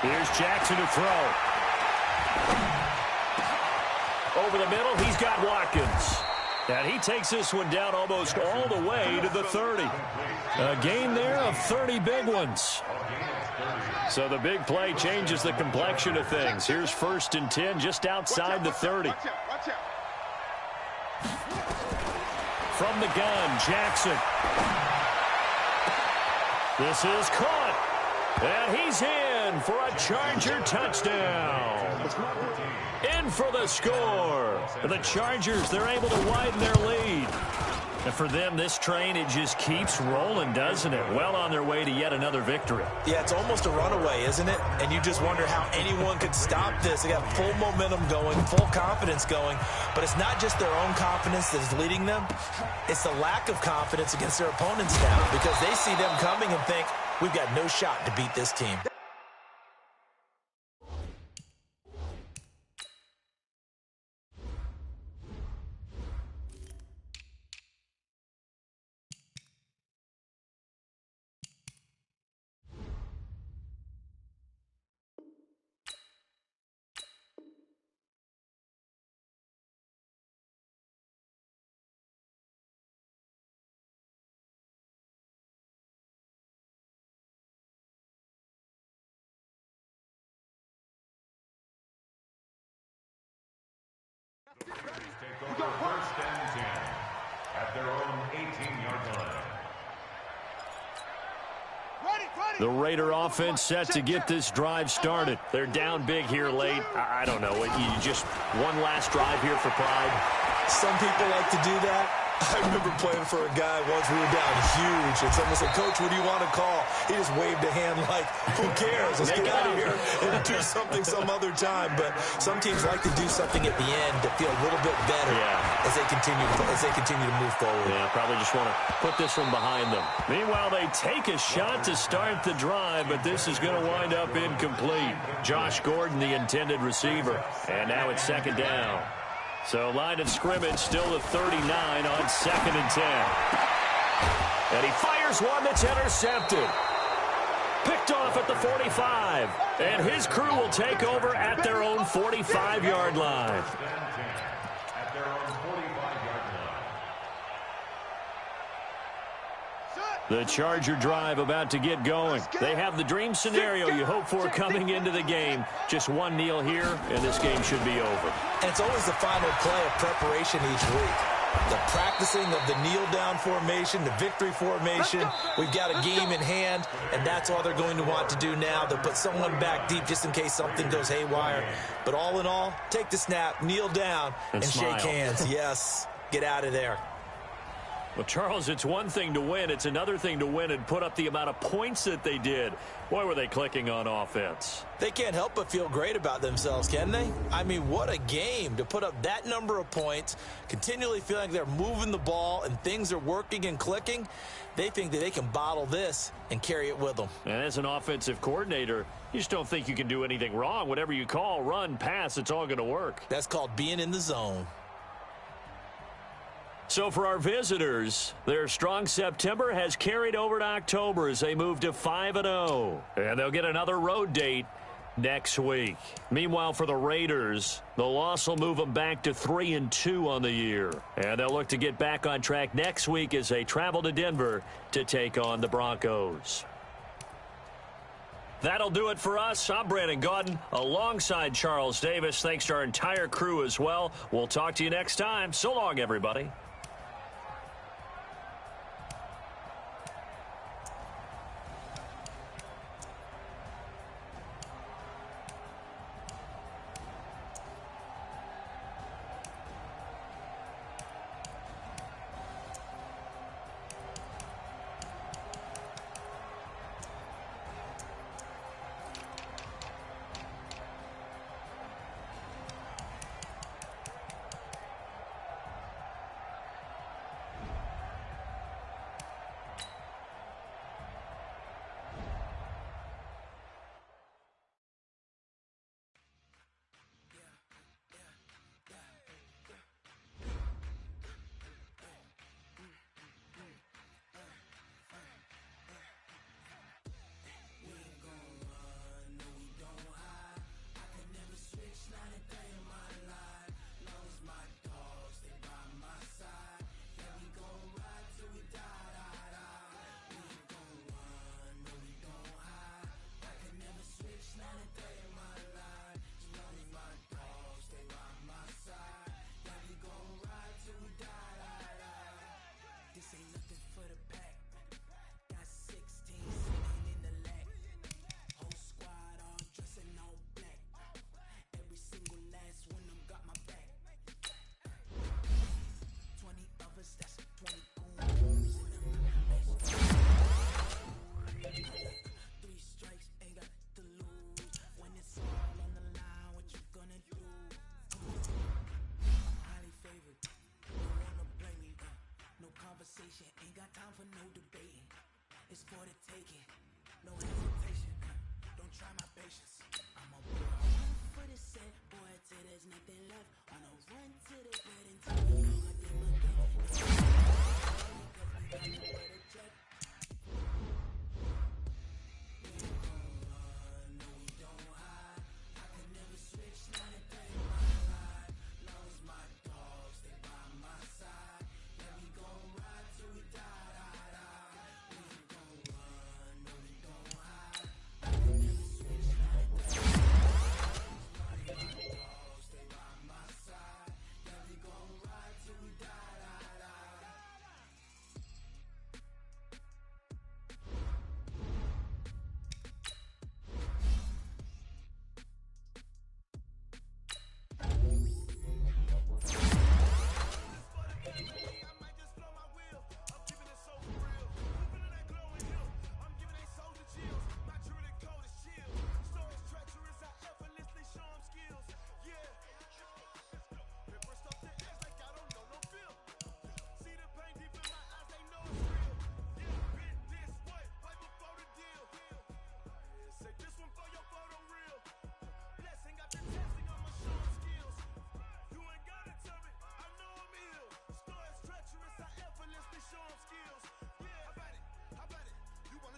Here's Jackson to throw. Over the middle, he's got Watkins. And he takes this one down almost all the way to the 30. A gain there of 30 big ones. So the big play changes the complexion of things. Here's 1st and 10 just outside the 30. From the gun, Jackson. This is caught. And he's in for a Charger touchdown. In for the score. The Chargers, they're able to widen their lead. And for them, this train, it just keeps rolling, doesn't it? Well on their way to yet another victory. Yeah, it's almost a runaway, isn't it? And you just wonder how anyone could stop this. They got full momentum going, full confidence going. But it's not just their own confidence that is leading them. It's the lack of confidence against their opponents now because they see them coming and think, we've got no shot to beat this team. Take over 1st and 10 at their own 18-yard line. The Raider offense set to get this drive started. They're down big here late. I don't know. You just one last drive here for pride. Some people like to do that. I remember playing for a guy once. We were down huge, and someone said, "Coach, what do you want to call?" He just waved a hand like, "Who cares? Let's get out of here and do something some other time." But some teams like to do something at the end to feel a little bit better as they continue to move forward. Yeah, probably just want to put this one behind them. Meanwhile, they take a shot to start the drive, but this is going to wind up incomplete. Josh Gordon, the intended receiver, and now it's second down. So line of scrimmage still to 39 on 2nd and 10. And he fires one that's intercepted. Picked off at the 45. And his crew will take over at their own 45-yard line. At their own 45-yard line. The Charger drive about to get going. They have the dream scenario you hope for coming into the game. Just one kneel here, and this game should be over. And it's always the final play of preparation each week. The practicing of the kneel-down formation, the victory formation. We've got a game in hand, and that's all they're going to want to do now. They'll put someone back deep just in case something goes haywire. But all in all, take the snap, kneel down, and shake hands. Yes, get out of there. Well, Charles, it's one thing to win. It's another thing to win and put up the amount of points that they did. Boy, were they clicking on offense. They can't help but feel great about themselves, can they? I mean, what a game to put up that number of points, continually feeling like they're moving the ball and things are working and clicking. They think that they can bottle this and carry it with them. And as an offensive coordinator, you just don't think you can do anything wrong. Whatever you call, run, pass, it's all going to work. That's called being in the zone. So for our visitors, their strong September has carried over to October as they move to 5-0. And they'll get another road date next week. Meanwhile, for the Raiders, the loss will move them back to 3-2 on the year. And they'll look to get back on track next week as they travel to Denver to take on the Broncos. That'll do it for us. I'm Brandon Gaudin alongside Charles Davis. Thanks to our entire crew as well. We'll talk to you next time. So long, everybody. Ain't got time for no debating. It's for the taking. No hesitation. Don't try my patience. I'm a boy for the set, boy, till there's nothing left. On a run to the bed until we know I did my thing. Ride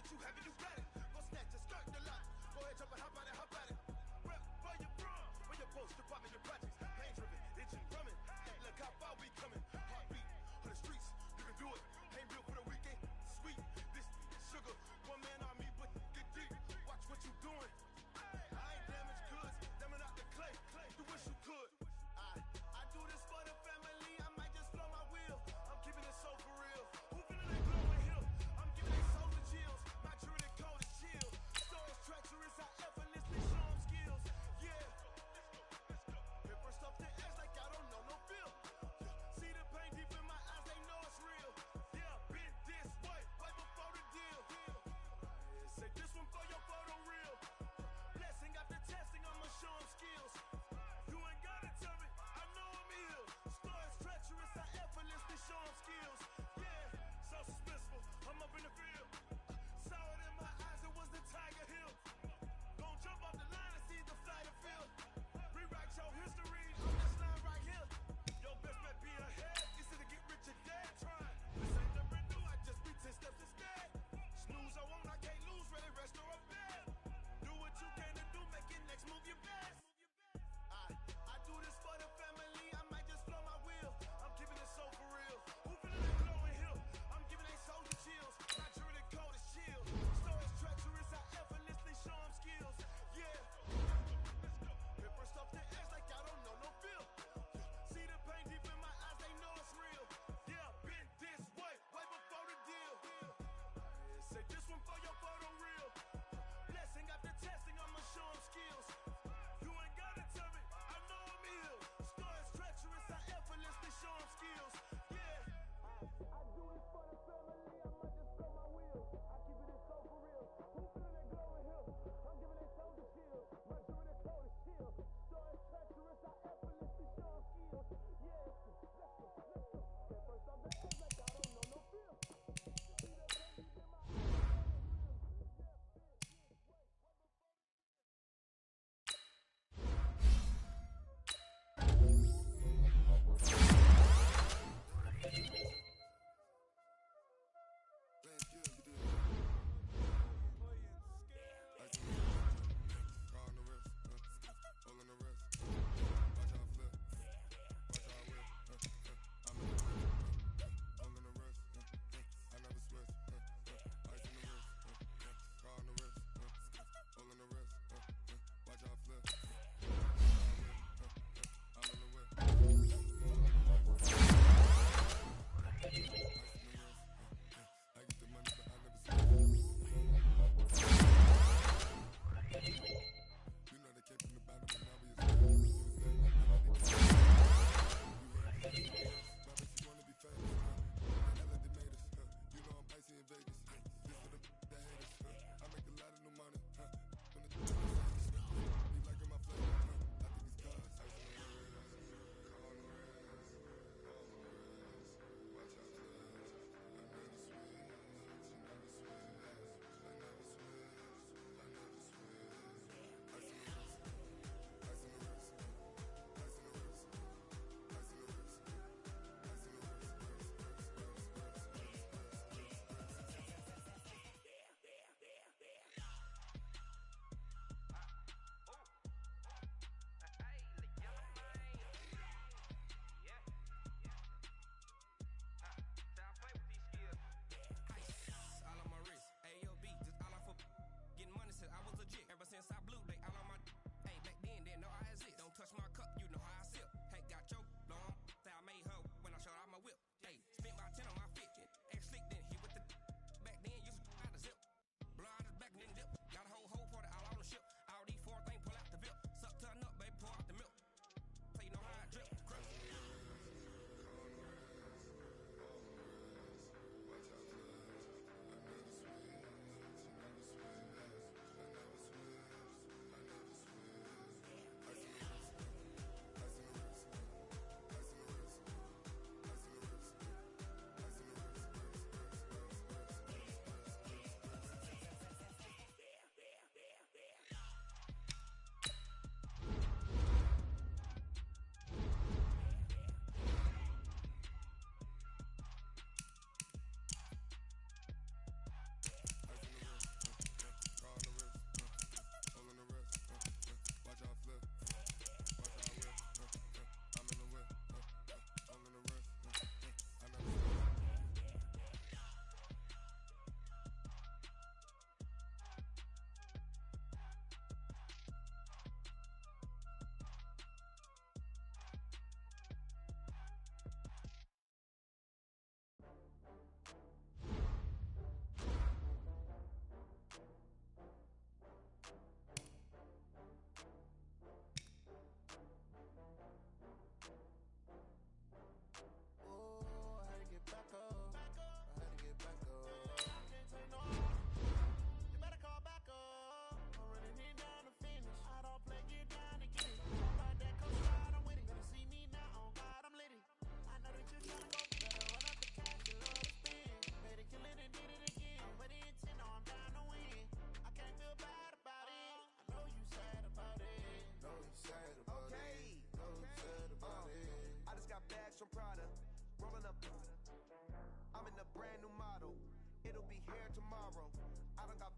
that you have it, you got it. Go snatch it, start the lot. Go ahead, jump and hop out it, hop out it. Rep where you from, where you post, department, your projects. Pain driven, itching, drumming. Hey, look how far we coming. Heartbeat on the streets, you can do it. Ain't built for the weekend, sweet. This sugar, one man army, but get deep. Watch what you doing. I ain't damaged goods, damn it out the clay. You wish you could. I do this for the family. I might just blow my wheel. I'm keeping it so for real. Who feeling that glowing hill? I'm giving they souls the chills. My jury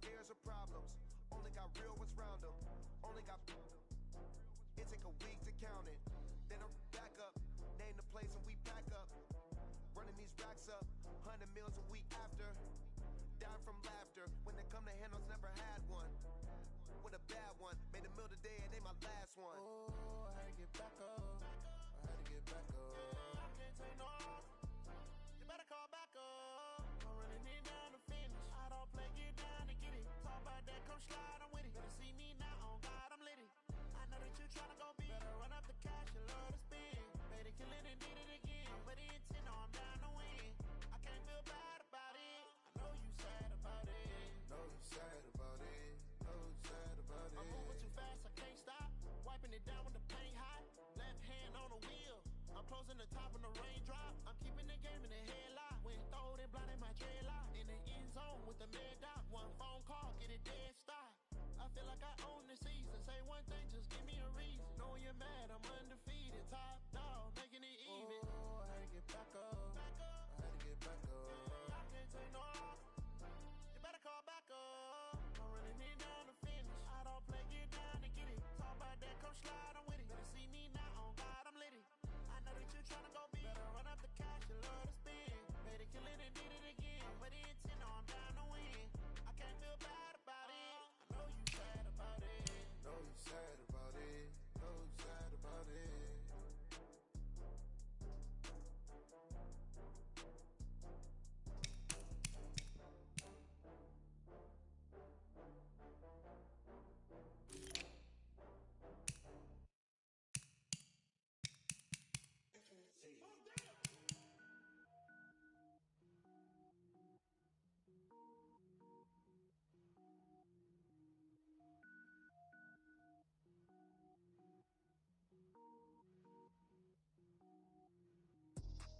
fears or problems. Only got real what's round them. Only got. It take a week to count it. Then I'm back up. Name the place and we back up. Running these racks up. 100 meals a week after. Dying from laughter. When they come to handles, never had one. With a bad one. Made a meal today and they my last one. Oh, I had to get back up. I had to get back up. I can't take no loss. You better call back up. I'm running it down to finish. I don't play, get down to get it. Talk about that, come slide, I'm with it. Better see me now, on God, I'm litty. I know that you tryna go big. Better run up the cash, you love to spend. Better kill it and did it again. I'm with the intent, no, I'm down to win. I can't feel bad about it. I know you sad about it. Know you sad about it. Know you sad about it. I'm moving too fast, I can't stop. Wiping it down with the paint hot. Left hand on the wheel. I'm closing the top when the raindrop. I'm keeping the game in the headlock. When throwed and blinded my dreadlock. In the end zone with the mad dot. One phone call, get it dead stop. I feel like I own the season. Say one thing, just give me a reason. Knowing you're mad, I'm undefeated. Top dog, making it even. Oh, I had to get back up. I had to get back up. I can't take no loss. You better call back up. I'm running it down to finish. I don't play, get down to get it. Talk about that, come slide, I'm with it. Better see me now, on God, I'm litty. I know that you tryna go big. Better run up the cash, you love to spend. Better kill it and did it again. I'm with the intent, no, I'm down to win. I can't feel bad about it. I know you sad about it. Know you sad about it. Know you sad about it.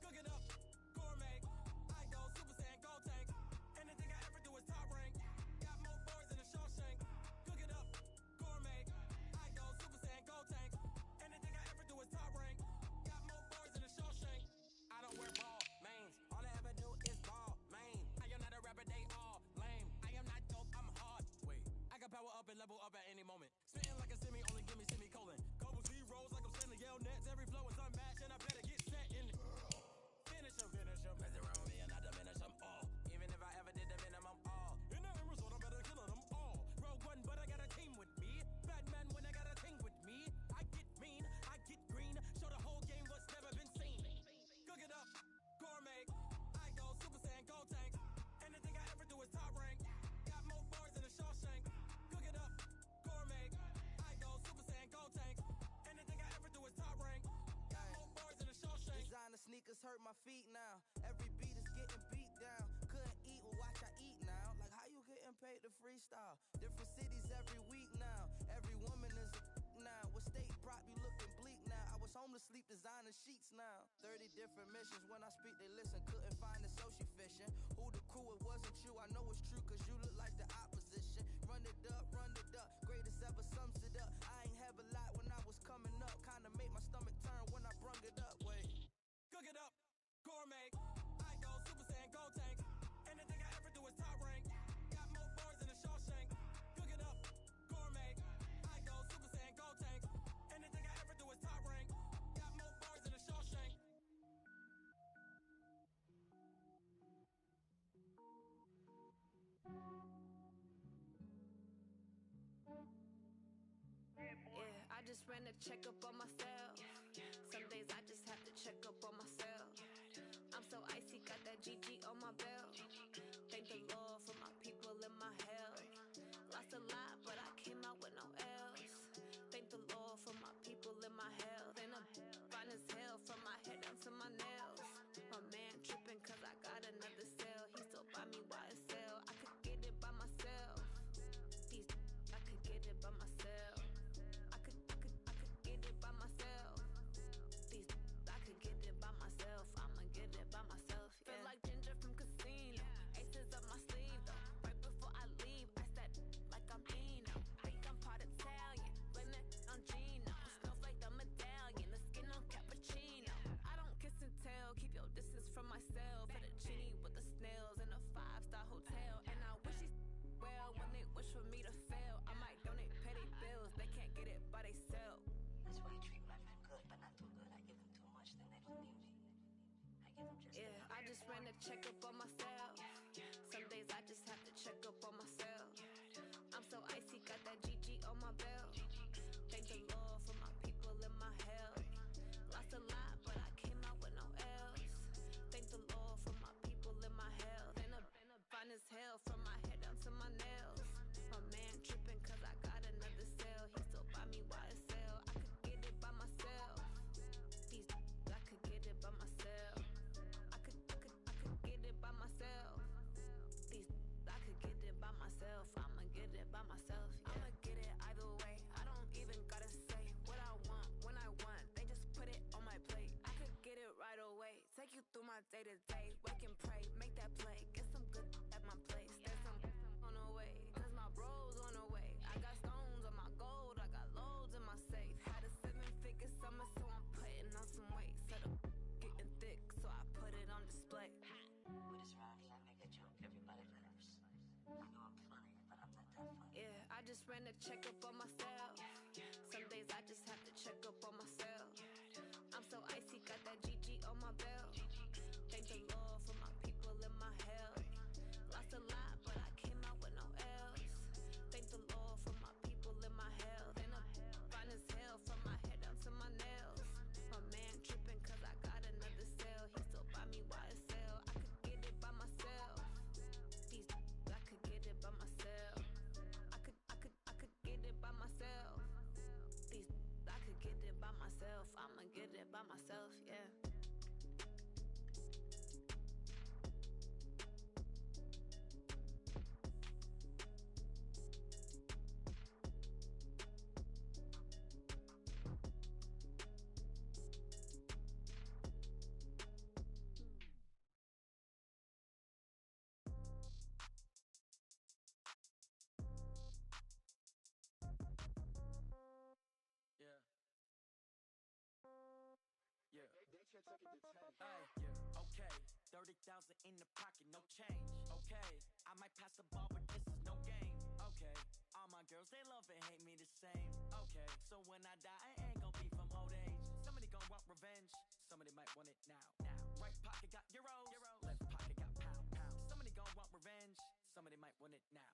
Cook it up, gourmet. I go Super Saiyan, go tank. Anything I ever do is top rank. Got more boys than a Shawshank. Cook it up, gourmet. I go Super Saiyan, go tank. Anything I ever do is top rank. Got more boys than a Shawshank. I don't wear ball mains. All I ever do is ball main. I am not a rapper, they all lame. I am not dope, I'm hard. Wait, I can power up and level up at any moment. Spitting like a semi, only give me semicolon. Couple zeros like I'm Stanley Yell Nets. Every flow is unmatched and I better get set in. Finish them. Mess around with me and I diminish them all. Even if I ever did the minimum all. In the Arizona, I'm better killing them all. Rogue One, but I got a team with me. Batman when I got a thing with me. I get mean, I get green. Show the whole game what's never been seen. Cook it up, gourmet. I go Super Saiyan, go tank. Anything I ever do is top rank. Got more boys than a Shawshank. Cook it up, gourmet. I go Super Saiyan, go tank. Anything I ever do is top rank. Got more boys than a Shawshank. Designer sneakers hurt my feet now. Every beat is getting beat down. Couldn't eat, well watch I eat now. Like how you getting paid to freestyle? Different cities every week now. Every woman is a now. With state prop you looking bleak now. I was home to sleep designer sheets now. 30 different missions. When I speak they listen. Couldn't find it so she fishing. Who the crew, it wasn't you. I know it's true cause you look like the opposition. Run it up. Greatest ever sums it up. I ain't have a lot when I was coming up. Kinda made my stomach turn when I brung it up. Wait. Cook it up, gourmet. I go Super Saiyan, go tank. Anything I ever do is top rank. Got more boys than a Shawshank. Cook it up, gourmet. I go Super Saiyan, go tank. Anything I ever do is top rank. Got more boys than a Shawshank. Yeah, I just ran a checkup on myself. Some days I just have to check up on myself. I'm so icy, got that GG on my belt. Thank the Lord for my people and my health. Lost a lot, but I came out with no L's. Thank the Lord for my people and my health. And I'm fine as hell from my head down to my nails. My man tripping cause I got another cell. He still buy me YSL. I could get it by myself. I could get it by myself. I could get it by myself. I could get it by myself. just ran a checkup on myself. Some days I just have to check up on myself. I'm so icy, got that GG on my belt. Thank the Lord for my people and my health. Lost a lot, but I came out with no L's. Thank the Lord for my people and my health. Been a fine as hell from my head down to my nails. My man tripping cause I got another cell. He still buy me YSL. I could get it by myself. These I could get it by myself. I could get it by myself. These I could get it by myself. I'ma get it by myself. Yeah. I'ma get it either way. I don't even gotta say what I want when I want. They just put it on my plate. I could get it right away. Take you through my day to day. Wake and pray, make that play. Get some good at my place. There's some on the way. Cause my bros on the way. I got stones on my gold. I got loads in my safe. Had a 7-figure summer, so I'm putting on some weight. Set up getting thick, so I put it on display. With his rhymes, I make a joke, everybody laughs. I know I'm funny, but I'm not that funny. Yeah, I just ran a checkup on myself. Some days I just have to check up on myself. I'm so icy, got that GG on my belt. Thank the Lord for my people and my health. Lost a lot, but I came out with no L's. Thank the Lord for my people and my health. And I'm fine as hell from my head down to my nails. My man tripping cause I got another cell. He still buy me YSL. I could get it by myself. These I could get it by myself. I could get it by myself. These I could get it by myself. I'ma get it by myself, yeah. Okay, 30,000 in the pocket, no change. Okay, I might pass the ball, but this is no game. Okay, all my girls, they love and hate me the same. Okay, so when I die, I ain't gon' be from old age. Somebody gon' want revenge, somebody might want it now. Right pocket got euros, left pocket got pound. Somebody gon' want revenge, somebody might want it now.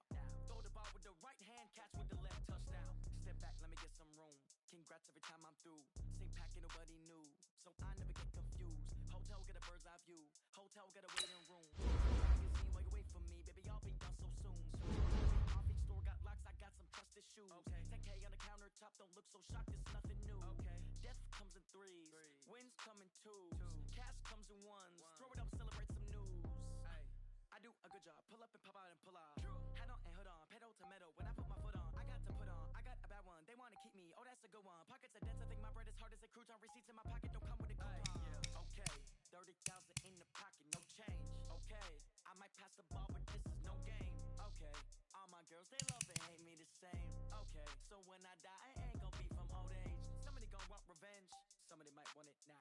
Throw the ball with the right hand, catch with the left, touchdown. Step back, let me get some room. Congrats every time I'm through. Same packet, nobody knew, so I never get confused. Hotel got a bird's eye view. Hotel got a waiting room. Magazine while you wait for me, baby, I'll be done so soon. Coffee store got locks, I got some trusted shoes. Okay, 10K on the countertop, don't look so shocked, it's nothing new. Okay, death comes in threes, wins come in twos, cash comes in ones. Throw it up, celebrate some news. I do a good job, pull up and pop out and pull out. Head on and hood on, pedal to metal. When I put my foot on, I got to put on. I got a bad one, they wanna keep me. Oh, that's a good one. Pockets are dense, I think my bread is hard as a crouton. Receipts in my pocket don't come with a coupon. Okay, 30,000 in the pocket, no change. Okay, I might pass the ball, but this is no game. Okay, all my girls, they love and hate me the same. Okay, so when I die, I ain't gon' be from old age. Somebody gon' want revenge, somebody might want it now.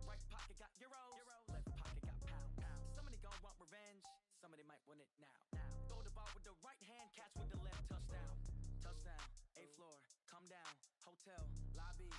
Right pocket got euros, left pocket got pound. Somebody gon' want revenge, somebody might want it now. Throw the ball with the right hand, catch with the left, touchdown. Touchdown, 8th floor, come down, hotel, lobby.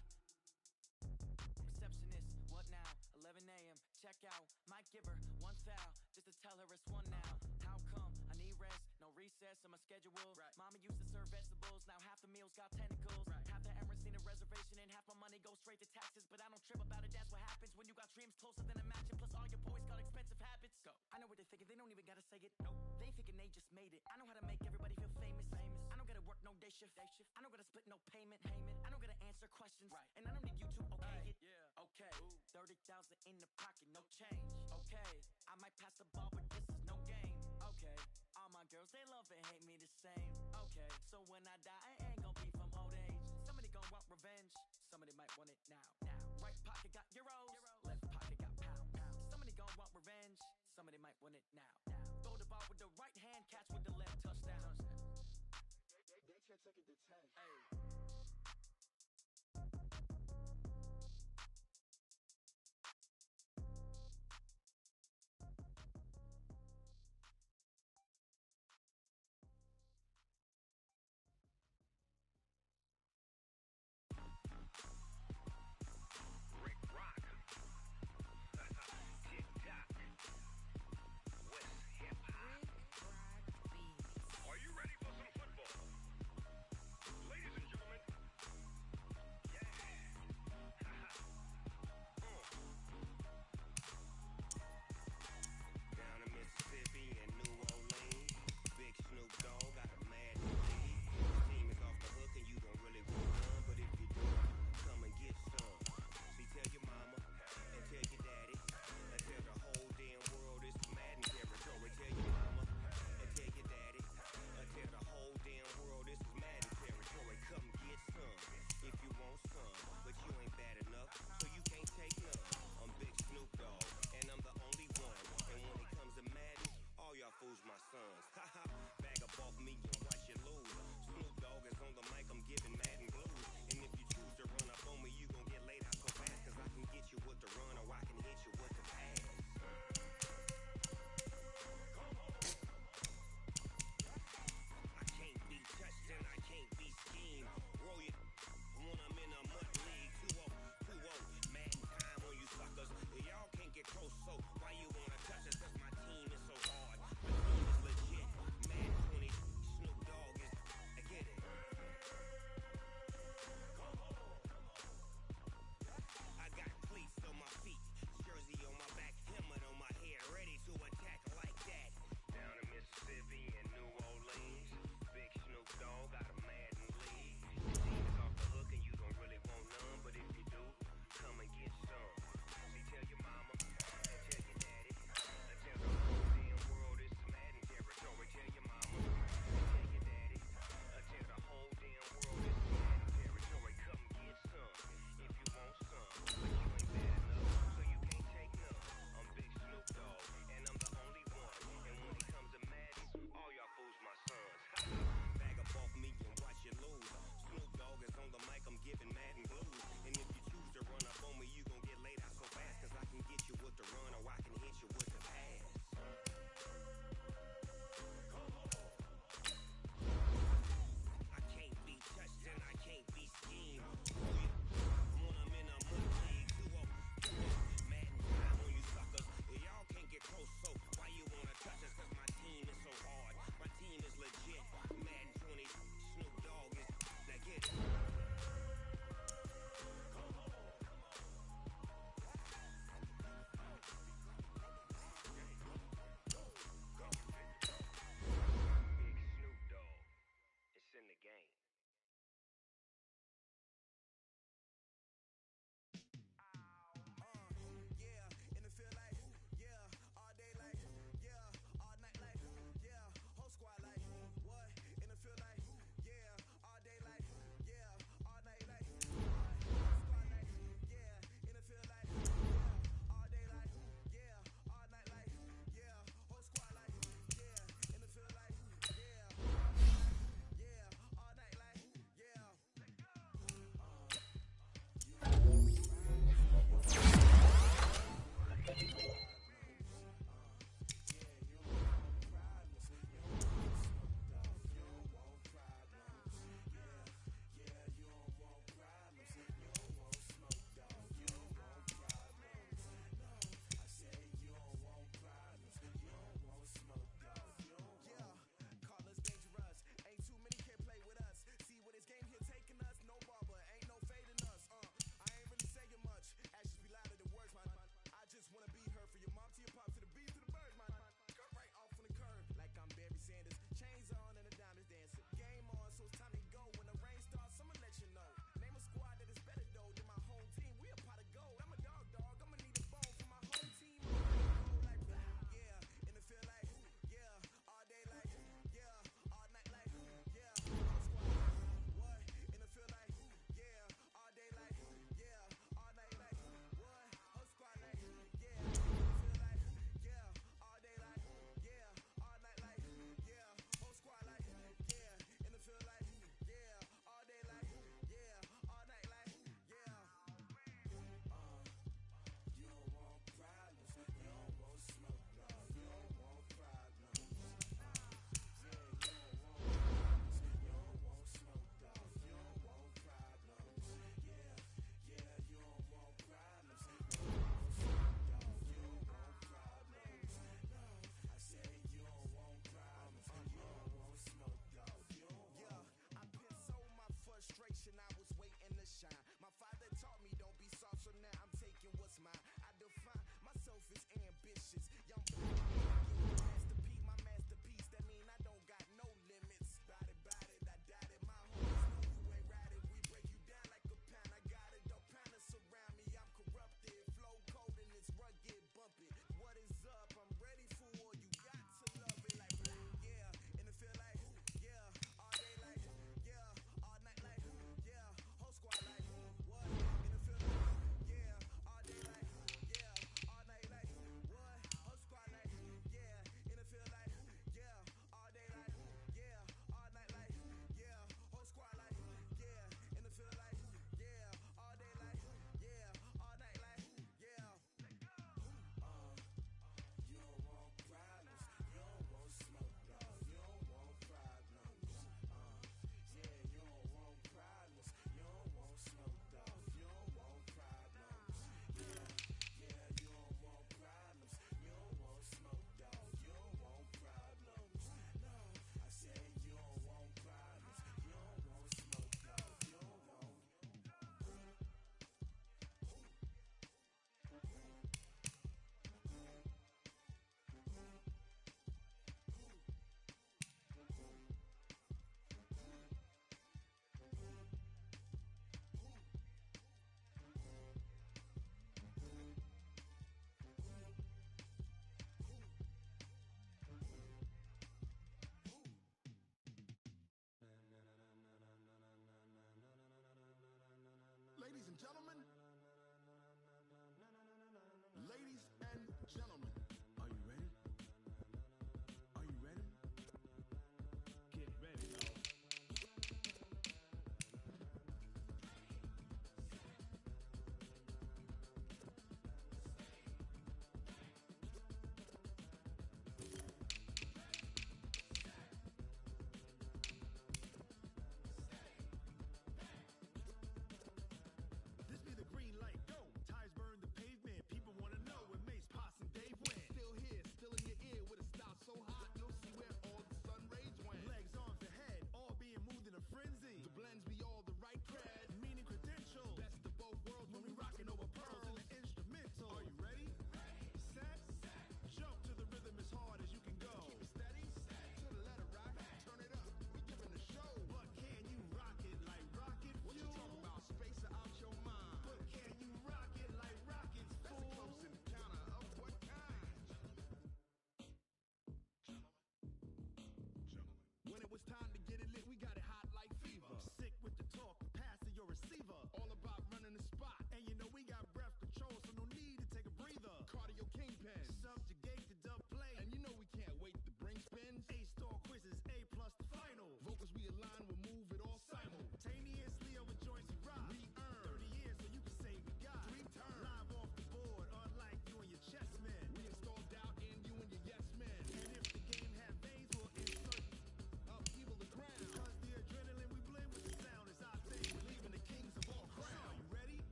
Receptionist, what now? 11 a.m., check out. Might give her one foul, just to tell her it's one now. How come? I need rest, no recess in my schedule. Mama used to serve vegetables, now half the meals got tentacles. Half the Emirates need a reservation and half my money goes straight to taxes. But I don't trip about it, that's what happens when you got dreams closer than a mansion. Plus all your boys got expensive habits. Go. I know what they're thinking, they don't even gotta say it. Nope. They thinking they just made it. I know how to make everybody feel famous. I don't gotta work no day shift. I don't gotta split no payment. I don't gotta answer questions. And I don't need you to okay it. Okay, 30,000 in the pocket, no change. Okay, I might pass the ball, but this is no game. Okay, all my girls, they love and hate me the same. Okay, so when I die, I ain't gon' be from old age. Somebody gon' want revenge, somebody might want it now. Right pocket got euros, left pocket got pound. Somebody gon' want revenge, somebody might want it now. Throw the ball with the right hand, catch with the left, touchdown. They can't take it to 10. Hey.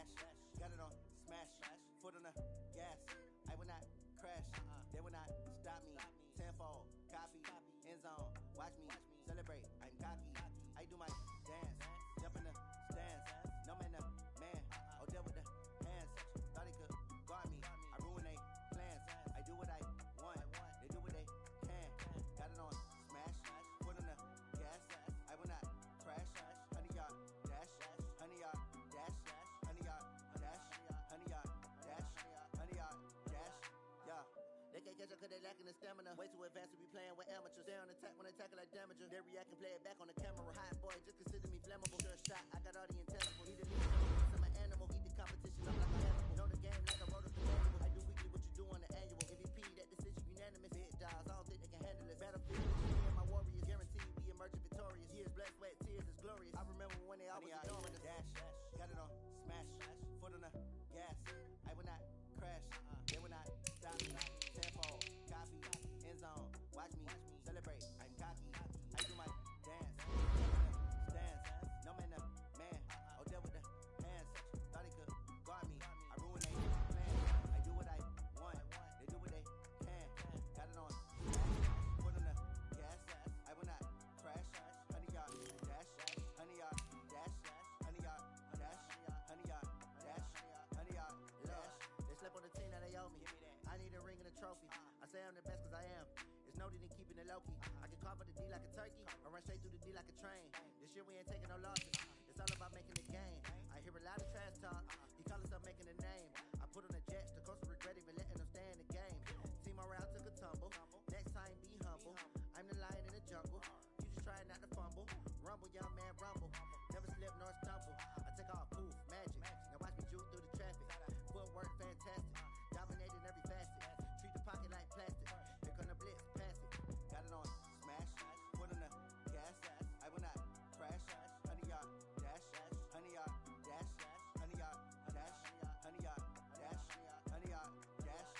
dash. Got it on smash. Foot on the gas. I will not crash. They will not stop me. Tenfold, copy, end zone. Watch me celebrate. I'm cocky. I do my dance. Jump in the stands. No man, the man. Oh, deal with the hands. Thought he could guard me. I ruin they plans. I do what I want. They do what they can. Got it on smash. Foot on the gas. I will not crash. 100-yard dash. 100-yard dash. 100-yard dash. 100-yard dash. 100-yard dash. Yeah. They can't catch up cause they lacking the stamina. Way too advanced to be playing with amateurs. Stay on attack when they tackle like damager. They react and play it back on the camera. Hot boy, just consider me flammable. Sure shot, I got all the intangibles. Need a lead, I'm an animal. Eat the competition, I'm like an animal. Know the game like a road of the I do weekly what you do on the annual. MVP, that decision unanimous. Big dogs, I don't think they can handle it. Battlefield, me and my warriors. Guaranteed we emerging victorious. Years, blood, sweat, tears is glorious. I remember when they always doing the dash. Got it on smash. Foot on the gas. I will not crash. They will not stop me. Tenfold, copy, end zone. Watch me celebrate. I'm cocky. I do my dance. Stands. No man, the man. Oh, deal with the hands. Thought he could guard me. I ruin they plans. I do what I want. They do what they can. Got it on. Foot on the gas. I will not crash. 100-yard dash. 100-yard dash. 100-yard dash. 100-yard dash. 100-yard dash. They slept on the team that they owe me. I need a ring and a trophy. I say I'm the best cause I am. It's noted in keeping it low-key. I can carve up the D like a turkey or run straight through the D like a train. This year we ain't taking no losses. It's all about making the game. I hear a lot of trash talk. He call himself making a name. I put on the Jets. The coach regret even letting them stay in the game. Team morale took a tumble. Next time be humble. I'm the lion in the jungle. You just trying not to fumble. Rumble, young man, rumble. Never slip nor stumble. I take off poof, magic. Now watch me juke through the traffic. Footwork fantastic. Dominating every facet. Treat the pocket like plastic. Here come the blitz, pass it. Got it on smash. Foot on the gas. I will not crash. 100-yard dash. 100-yard dash. 100-yard dash. 100-yard dash. 100-yard dash.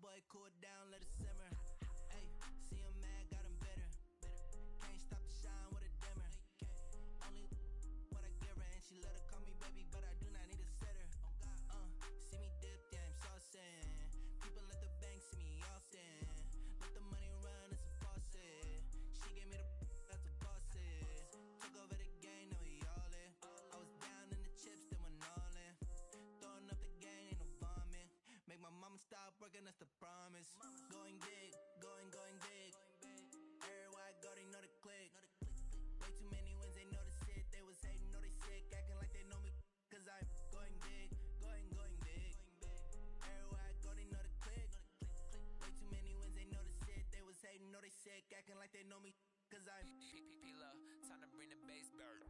boy, cool it down, let it simmer. Hey, see him mad, got him bitter. Can't stop the shine with a dimmer. Only what I give her, and she let her call me baby, but I do not need a sitter. See me dip, yeah, I'm saucing. People at the bank see me often. Let the money run, it's a faucet. She gave me the that's a boss it. Took over the game, now we all in. I was down in the chips, then went all in. Throwing up the game, ain't no vomit. Make my mama stop working, that's the promise. Going big, going big. Everywhere I go, they know the click. Way too many wins, they know the shit. They was hating, know they sick, acting like they know me. Cause I'm going big, going big. Everywhere I go, they know the click. Way too many wins, they know the shit. They was hating, know they sick, acting like they know me. Cause I'm P-P-P-Love, time to bring the bass back.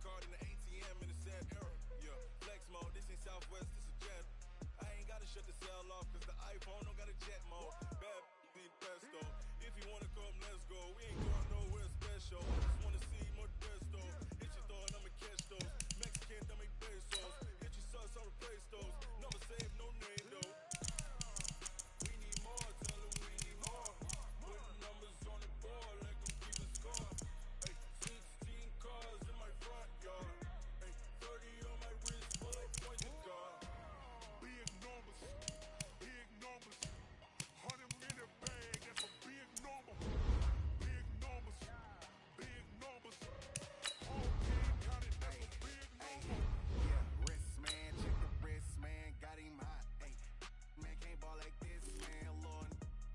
card in the ATM in the sad era. Yeah, flex mode, this ain't Southwest, this a jet. I ain't gotta shut the cell off, cause the iPhone don't got a jet mode. Bad need pesto. If you wanna come, let's go. We ain't going nowhere special. I just wanna see more desto. Hit your thought, I'ma catch those. Mexican, don't make pesos. Hit your sus, I'll replace those. Never save no name though. We need more, tell them we need more. Putting numbers on the board like I'm keeping score. Ay, 16 cars in my front yard. Ay, 30 on my wrist, full of points of God. Big numbers, big numbers. 100 in the bag, that's a big number. Big numbers, big numbers. Whole team counted, that's a big number. Yeah, wrist man, check the wrist man, got him hot. Ay, man can't ball like this, man. Lord,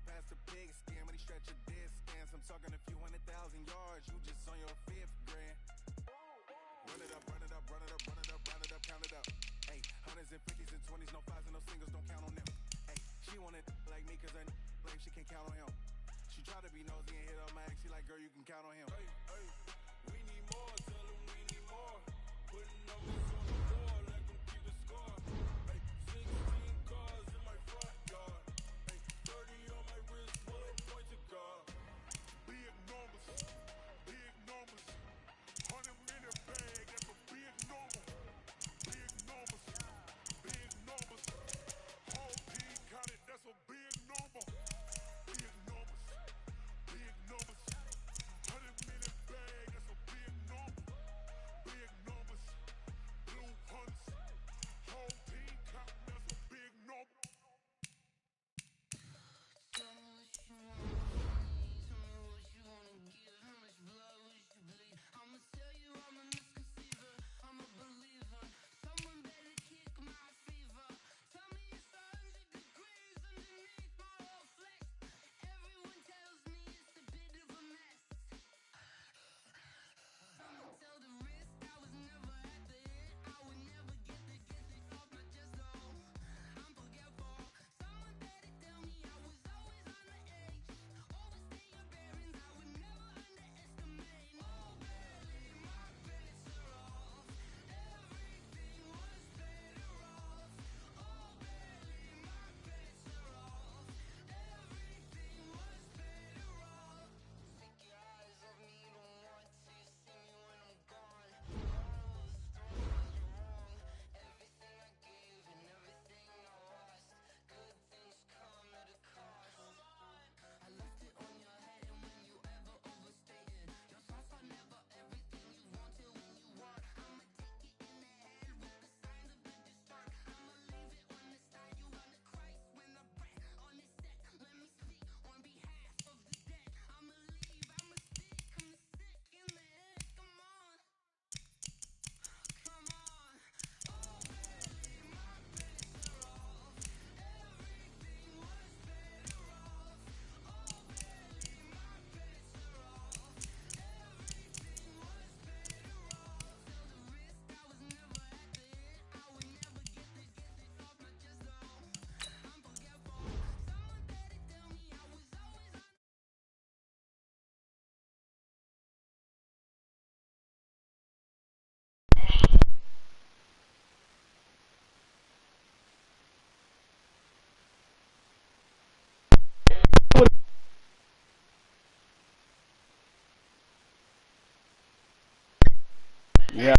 past the pig skin when he stretch a distance. I'm talking a few 100,000 yards, you just on your 5th grand. Run it up, run it up, run it up, run it up, run it up, count it up. Ay, hundreds and 50s and 20s, no 5s and no singles, don't count on them. Ay, she wanted like me cause I like she can't count on him. She tried to be nosy and hit up my ex, she like, girl, you can count on him. Ay, ay, we need more, tell them we need more. Putting numbers on the board like I'm keeping score. Ay, 16 cars in my front yard. Ay, 30 on my wrist, full of points of God. Big numbers, big numbers. 100 in the bag, that's a big number. Big numbers, big numbers. Whole team counted, that's a big number. Big numbers, big numbers. 100 in the bag, that's a big number. Big numbers, blue hunts. Whole team counting, that's a big number. Tell me what you want from me. Tell me what you wanna give. How much blood would you bleed? I'ma tell you I'm a misconceiver. I'm a believer. Someone better kick my fever. Tell me it's 100 degrees underneath my whole flesh. Everyone tells me it's a bit of a mess. I'ma tell the risk I was never at the hit. I would never get this off my chest though. I'm forgetful. Someone better tell me I was always on the edge. Overstay your bearings, I would never underestimate. Oh barely, my bets are off. Everything was better off. Oh barely, my bets are off. Everything was better off. Take your eyes off me, don't want to see me when I'm gone. All those stories are wrong. Everything I gave and everything I lost. Good things come at a cost. I left it on your head, and when you ever overstay it, your thoughts are never everything you wanted when you want. I'ma take it in the head with the signs of the distort. I'ma leave it on the side. You on the Christ when I breath on this set. Let me speak on behalf of the dead. I'ma leave, I'ma stick, I'm sick in the head. Come on, come on. Oh barely, my bets are off. Everything was better off. Oh barely, my bets are off. Everything was better off. Tell the risk I was never at the hit. I would never get this off my chest though. I'm forgetful. Someone better tell me I was always on. Yeah.